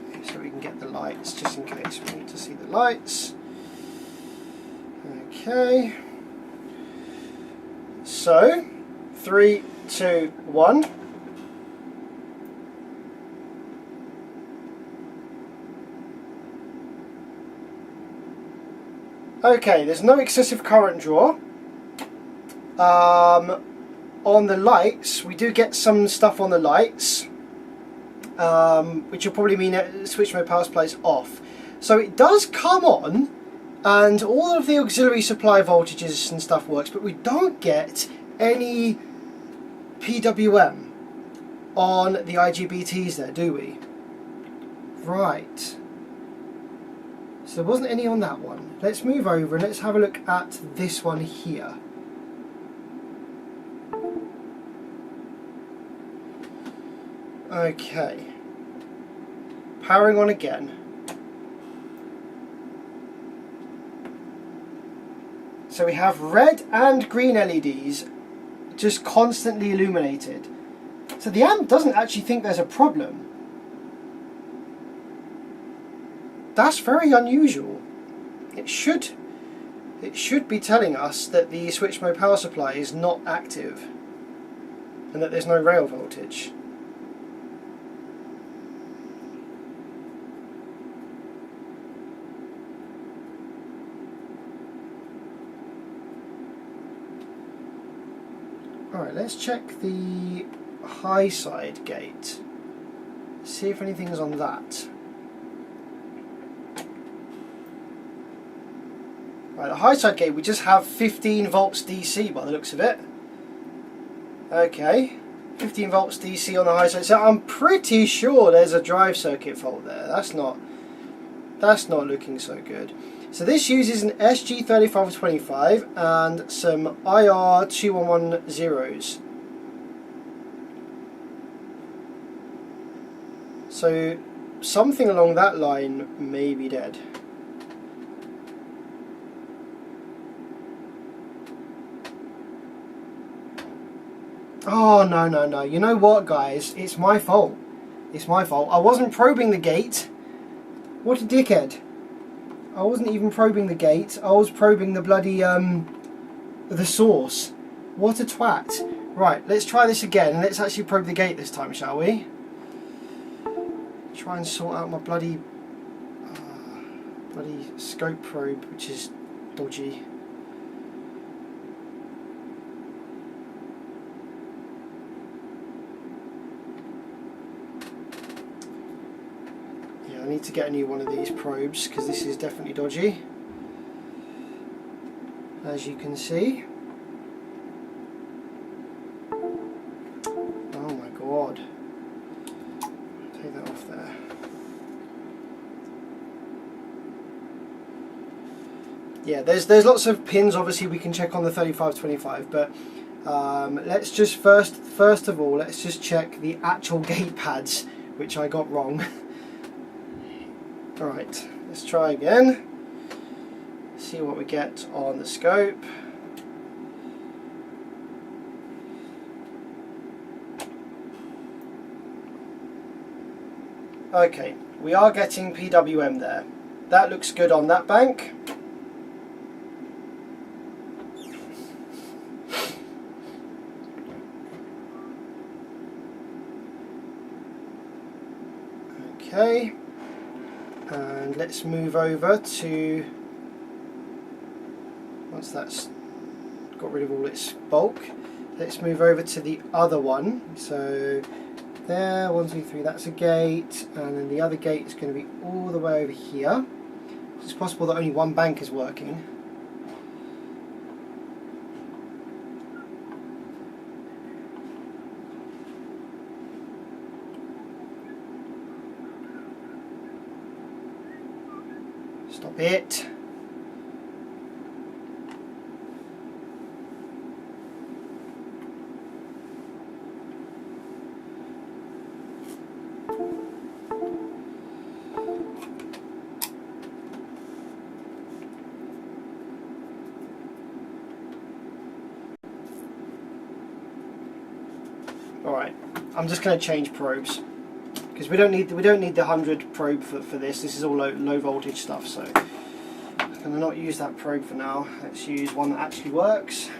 Okay, so we can get the lights just in case we need to see the lights. Okay. So 3, 2, 1. Okay, there's no excessive current draw. On the lights, we do get some stuff on the lights, which will probably mean that switch mode power supply is off. So it does come on, and all of the auxiliary supply voltages and stuff works, but we don't get any PWM on the IGBTs there, do we? Right. So there wasn't any on that one. Let's move over and let's have a look at this one here. Okay. Powering on again. So we have red and green LEDs just constantly illuminated. So the amp doesn't actually think there's a problem. That's very unusual. It should be telling us that the switch mode power supply is not active and that there's no rail voltage. Alright, let's check the high side gate. See if anything's on that. Right, the high side gate, we just have 15 volts DC by the looks of it. Okay, 15 volts DC on the high side. So I'm pretty sure there's a drive circuit fault there. That's not looking so good. So this uses an SG3525 and some IR2110s. So something along that line may be dead. Oh, no, no, no. You know what, guys? It's my fault. It's my fault. I wasn't probing the gate. What a dickhead. I wasn't even probing the gate. I was probing the bloody, the source. What a twat. Right, let's try this again. And let's actually probe the gate this time, shall we? Try and sort out my bloody scope probe, which is dodgy. I need to get a new one of these probes because this is definitely dodgy, as you can see. Oh my god. Take that off there. Yeah, there's lots of pins obviously we can check on the 3525, but let's just first of all let's just check the actual gate pads, which I got wrong. Alright, let's try again, see what we get on the scope. Okay, we are getting PWM there. That looks good on that bank. Okay. And let's move over to, once that's got rid of all its bulk, let's move over to the other one. So there, 1, 2, 3, that's a gate, and then the other gate is going to be all the way over here. It's possible that only one bank is working. Stop it. All right, I'm just going to change probes because we don't need the 100 probe for this. This is all low voltage stuff, so I'm going to not use that probe for now. Let's use one that actually works.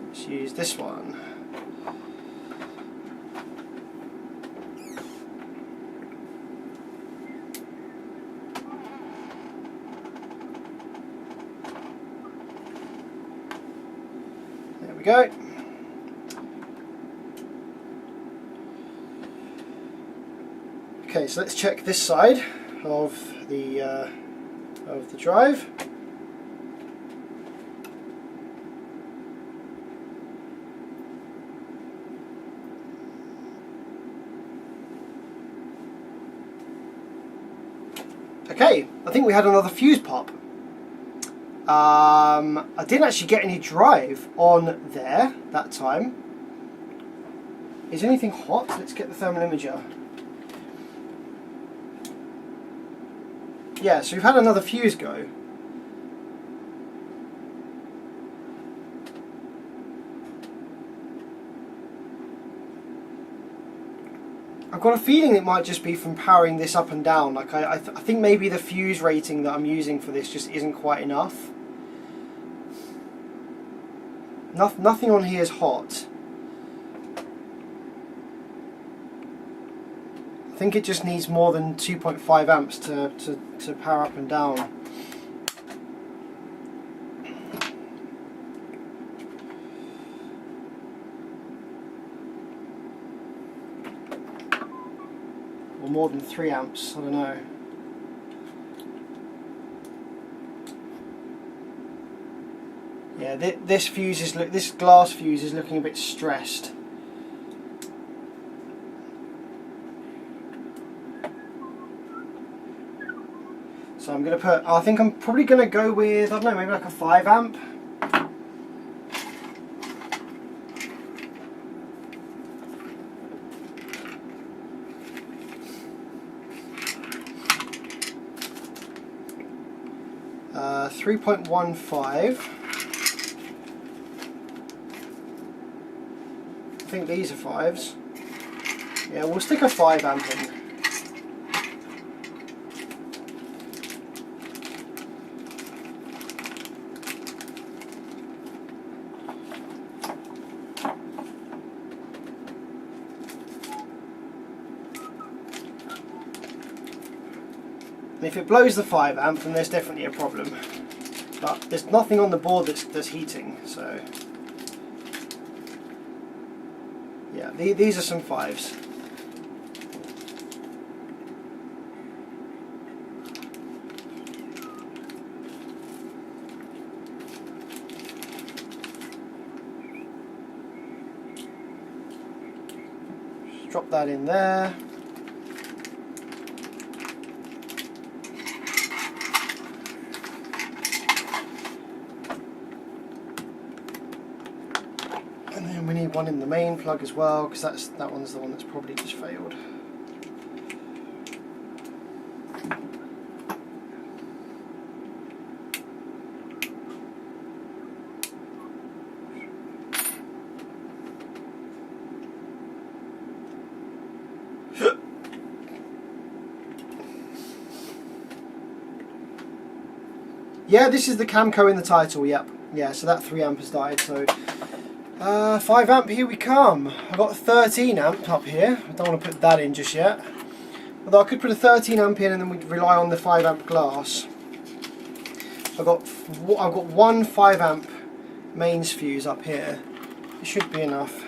Let's use this one. Go. Okay, so let's check this side of the drive. Okay, I think we had another fuse pop. I didn't actually get any drive on there that time. Is anything hot? Let's get the thermal imager. Yeah, so we've had another fuse go. I've got a feeling it might just be from powering this up and down. Like I think maybe the fuse rating that I'm using for this just isn't quite enough. Nothing on here is hot. I think it just needs more than 2.5 amps to power up and down. Or more than 3 amps, I don't know. Yeah, this glass fuse is looking a bit stressed. So I'm going to put, I think I'm probably going to go with, I don't know, maybe like a 5 amp. Uh, 3.15. I think these are 5s. Yeah, we'll stick a 5 amp in. And if it blows the 5 amp, then there's definitely a problem. But there's nothing on the board that's heating, so... Yeah, these are some 5s. Just drop that in there. And then we need one in the main plug as well, because that one's the one that's probably just failed. Yeah, this is the Camco in the title, yep. Yeah, so that 3 amp has died, so 5 amp, here we come. I've got 13 amp up here. I don't want to put that in just yet. Although I could put a 13 amp in and then we'd rely on the 5 amp glass. I've got one 5 amp mains fuse up here. It should be enough.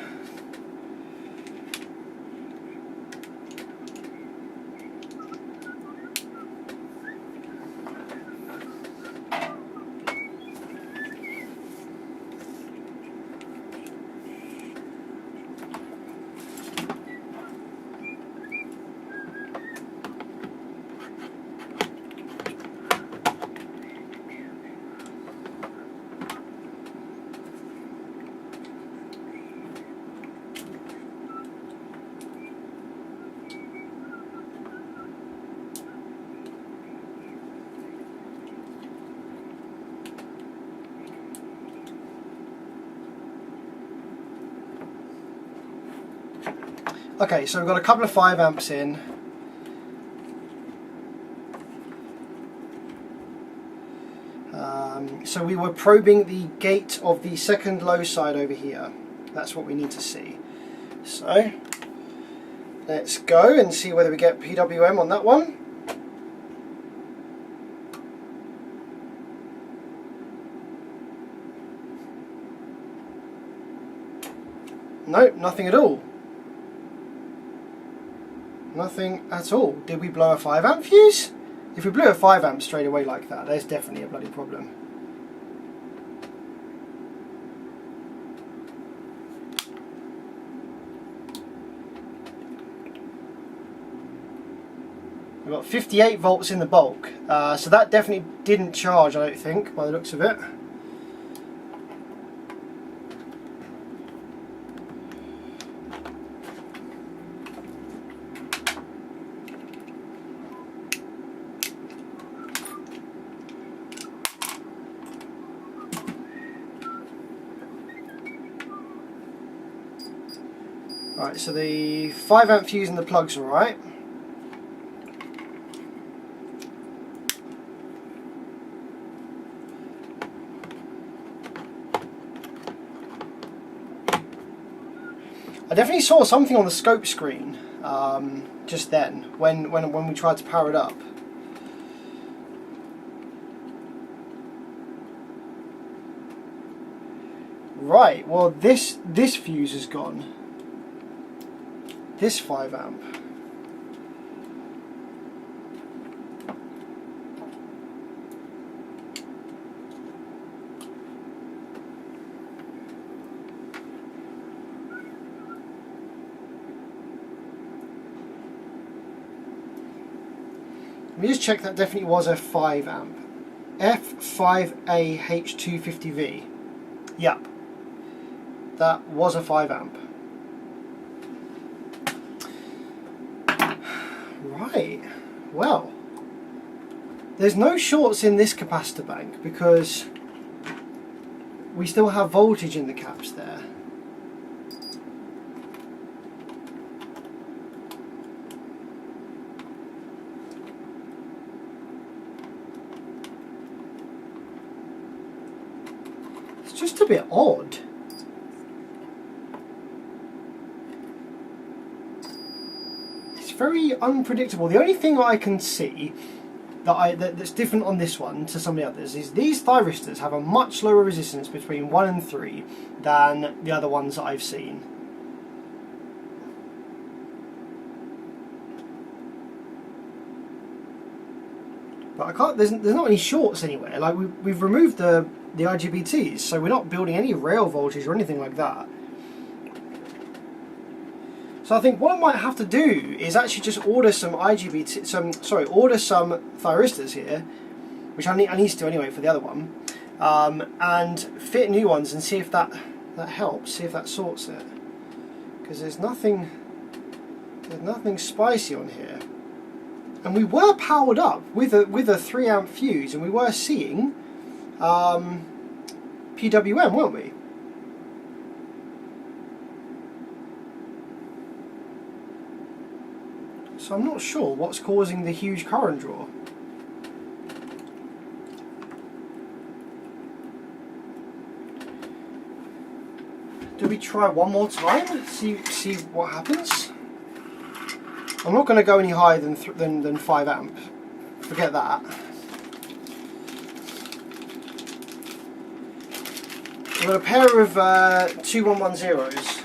Okay, so we've got a couple of 5 amps in. So we were probing the gate of the second low side over here. That's what we need to see. So let's go and see whether we get PWM on that one. Nope, nothing at all. Nothing at all. Did we blow a 5 amp fuse? If we blew a 5 amp straight away like that, there's definitely a bloody problem. We've got 58 volts in the bulk, so that definitely didn't charge, I don't think, by the looks of it. Right, so the 5 amp fuse in the plug's alright. I definitely saw something on the scope screen just then when we tried to power it up. Right, well this fuse is gone. This 5 amp. Let me just check that definitely was a 5 amp. F5AH250V. Yep. That was a 5 amp. Right, well, there's no shorts in this capacitor bank because we still have voltage in the caps there. It's just a bit odd. Very unpredictable. The only thing I can see that's different on this one to some of the others is these thyristors have a much lower resistance between 1 and 3 than the other ones that I've seen. But I can't. There's not any shorts anywhere. Like we've removed the IGBTs, so we're not building any rail voltage or anything like that. So I think what I might have to do is actually just order some order some thyristors here, which I need to do anyway for the other one, and fit new ones and see if that helps, see if that sorts it. Because there's nothing spicy on here, and we were powered up with a 3 amp fuse, and we were seeing PWM, weren't we? So I'm not sure what's causing the huge current draw. Do we try one more time? See what happens? I'm not going to go any higher than 5 amp. Forget that. We've got a pair of 2110s.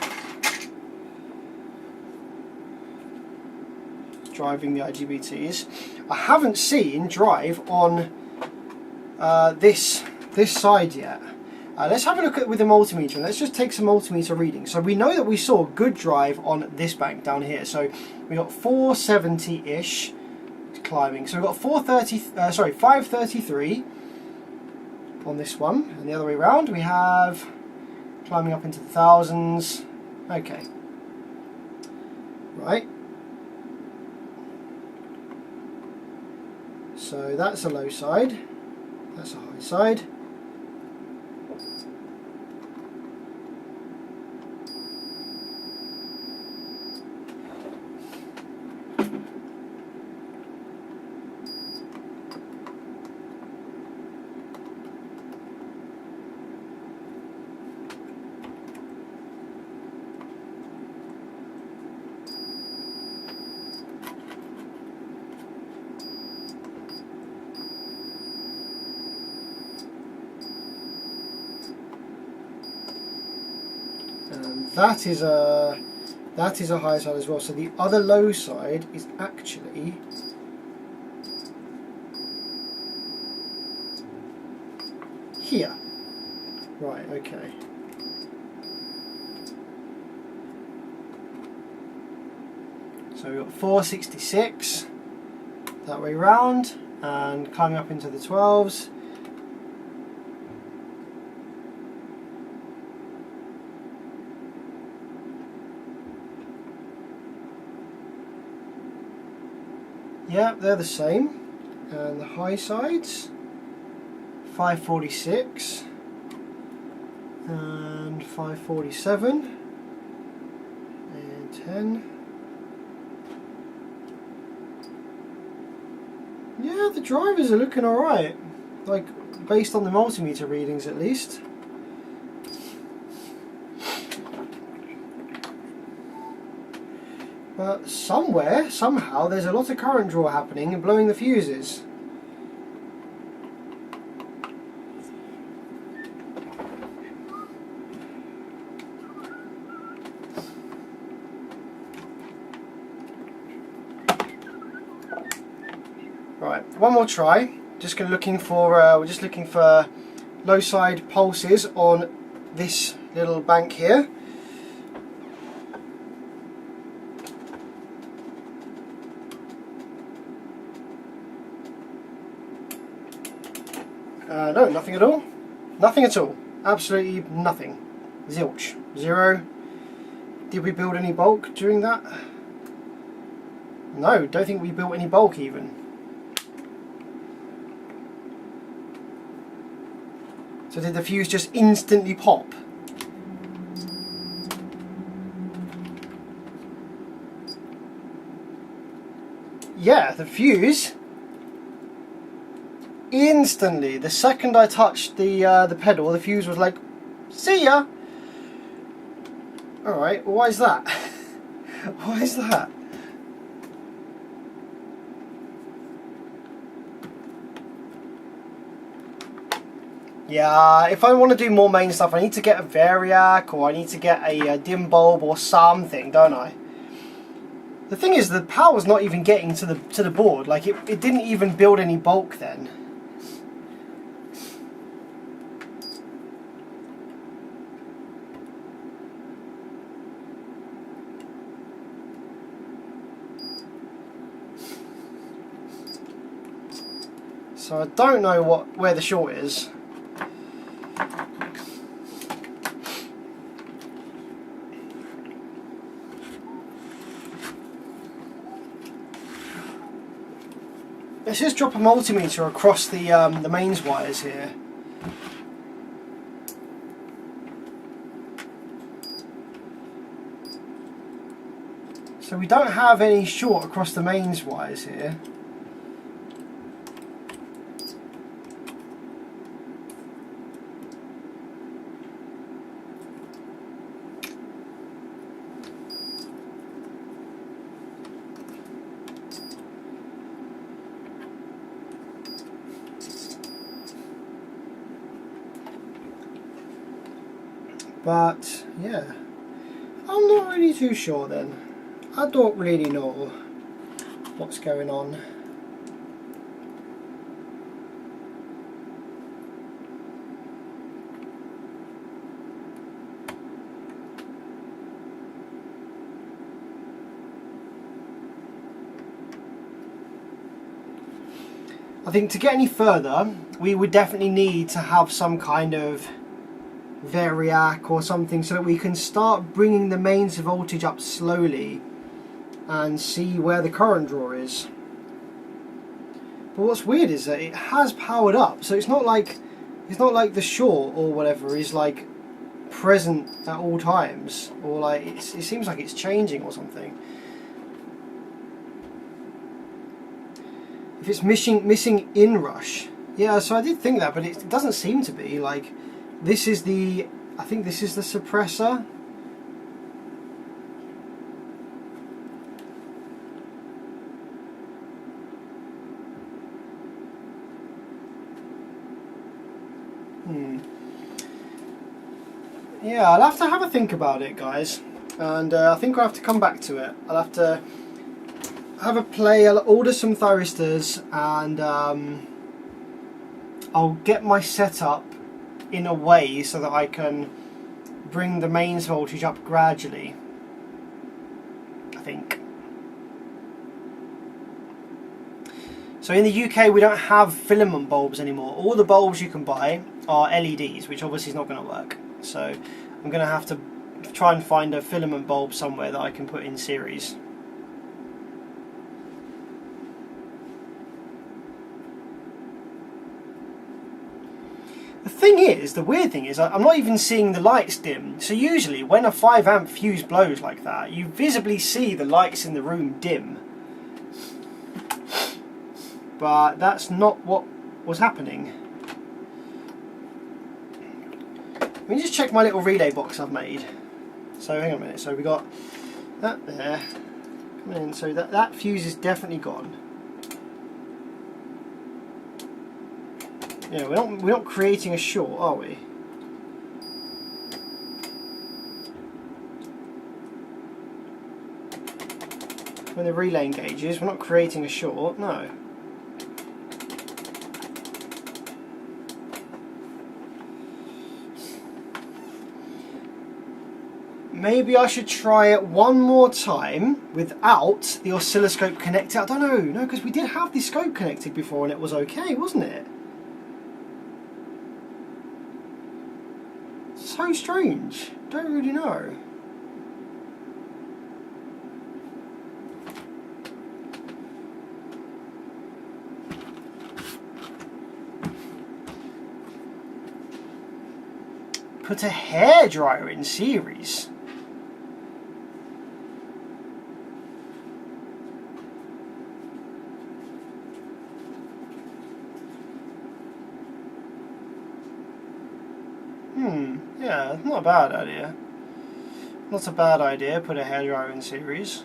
Driving the IGBTs. I haven't seen drive on this side yet. Let's have a look with the multimeter, and let's just take some multimeter readings. So we know that we saw good drive on this bank down here. So we got 470-ish climbing. So we've got 533 on this one, and the other way around we have climbing up into the thousands. Okay. Right. So that's a low side, that's a high side. that is a high side as well. So the other low side is actually here. Right, okay. So we've got 466 that way round, and climbing up into the 12s. Yeah, they're the same. And the high sides, 546 and 547 and 10. Yeah, the drivers are looking alright, like based on the multimeter readings at least. But somewhere, somehow, there's a lot of current draw happening and blowing the fuses. Right, one more try. Just looking for we're just looking for low side pulses on this little bank here. No, nothing at all. Nothing at all. Absolutely nothing. Zilch. Zero. Did we build any bulk during that? No, don't think we built any bulk even. So did the fuse just instantly pop? Yeah, the fuse instantly, the second I touched the pedal, the fuse was like, see ya! Alright, why is that? Why is that? Yeah, if I want to do more main stuff, I need to get a variac, or I need to get a dim bulb or something, don't I? The thing is, the power's not even getting to the board. Like it didn't even build any bulk then. So I don't know where the short is. Let's just drop a multimeter across the mains wires here. So we don't have any short across the mains wires here. But yeah, I'm not really too sure then. I don't really know what's going on. I think to get any further, we would definitely need to have some kind of variac or something so that we can start bringing the mains voltage up slowly and see where the current draw is. But what's weird is that it has powered up, so it's not like the short or whatever is like present at all times, or like it seems like it's changing or something. If it's missing inrush, yeah. So I did think that, but it doesn't seem to be. Like this is the, I think this is the suppressor. Yeah, I'll have a think about it, guys, and I think I'll have to come back to it. I'll have to have a play, I'll order some thyristors, and I'll get my setup in a way so that I can bring the mains voltage up gradually, I think. So in the UK we don't have filament bulbs anymore. All the bulbs you can buy are LEDs, which obviously is not going to work. So I'm going to have to try and find a filament bulb somewhere that I can put in series. The thing is, the weird thing is, I'm not even seeing the lights dim. So usually when a 5 amp fuse blows like that, you visibly see the lights in the room dim. But that's not what was happening. Let me just check my little relay box I've made. So hang on a minute, so we got that there. Come in, so that fuse is definitely gone. Yeah, we're not creating a short, are we? When the relay engages, we're not creating a short, no. Maybe I should try it one more time without the oscilloscope connected. I don't know, no, because we did have the scope connected before and it was okay, wasn't it? So strange. Don't really know. Put a hairdryer in series. Yeah, not a bad idea. Not a bad idea, put a hairdryer in series.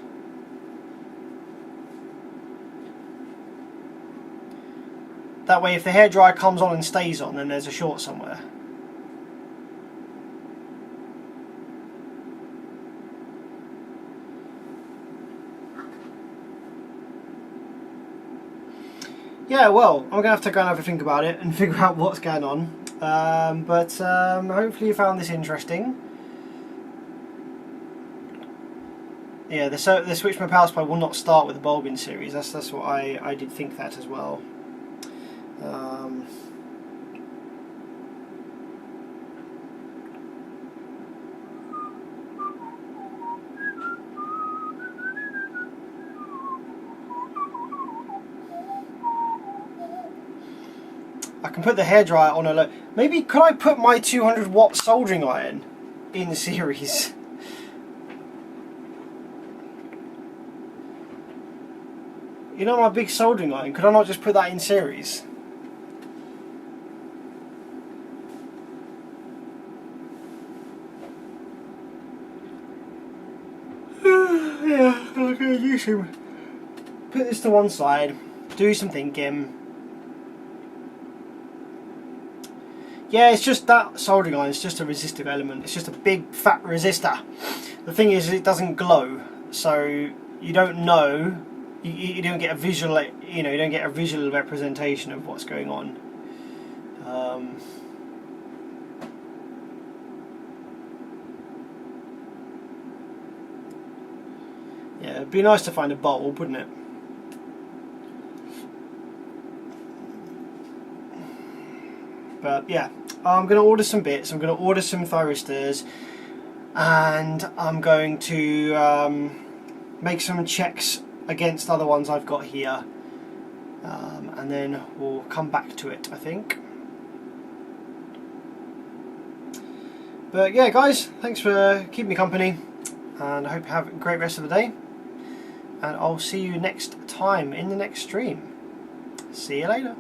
That way if the hairdryer comes on and stays on, then there's a short somewhere. Yeah, well, I'm going to have to go and have a think about it and figure out what's going on. But hopefully you found this interesting. Yeah, the switch my power supply will not start with the bulb in series. That's what I did think that as well. I can put the hairdryer on a low. Maybe could I put my 200-watt soldering iron in series? You know my big soldering iron, could I not just put that in series? Yeah, okay, you should put this to one side, do some thinking. Yeah, it's just that soldering iron, it's just a resistive element, it's just a big fat resistor. The thing is, it doesn't glow, so you don't know, you don't get a visual, you know, you don't get a visual representation of what's going on. Yeah, it'd be nice to find a bulb, wouldn't it? But yeah, I'm going to order some bits, I'm going to order some thyristors, and I'm going to make some checks against other ones I've got here, and then we'll come back to it, I think. But yeah guys, thanks for keeping me company, and I hope you have a great rest of the day, and I'll see you next time in the next stream. See you later.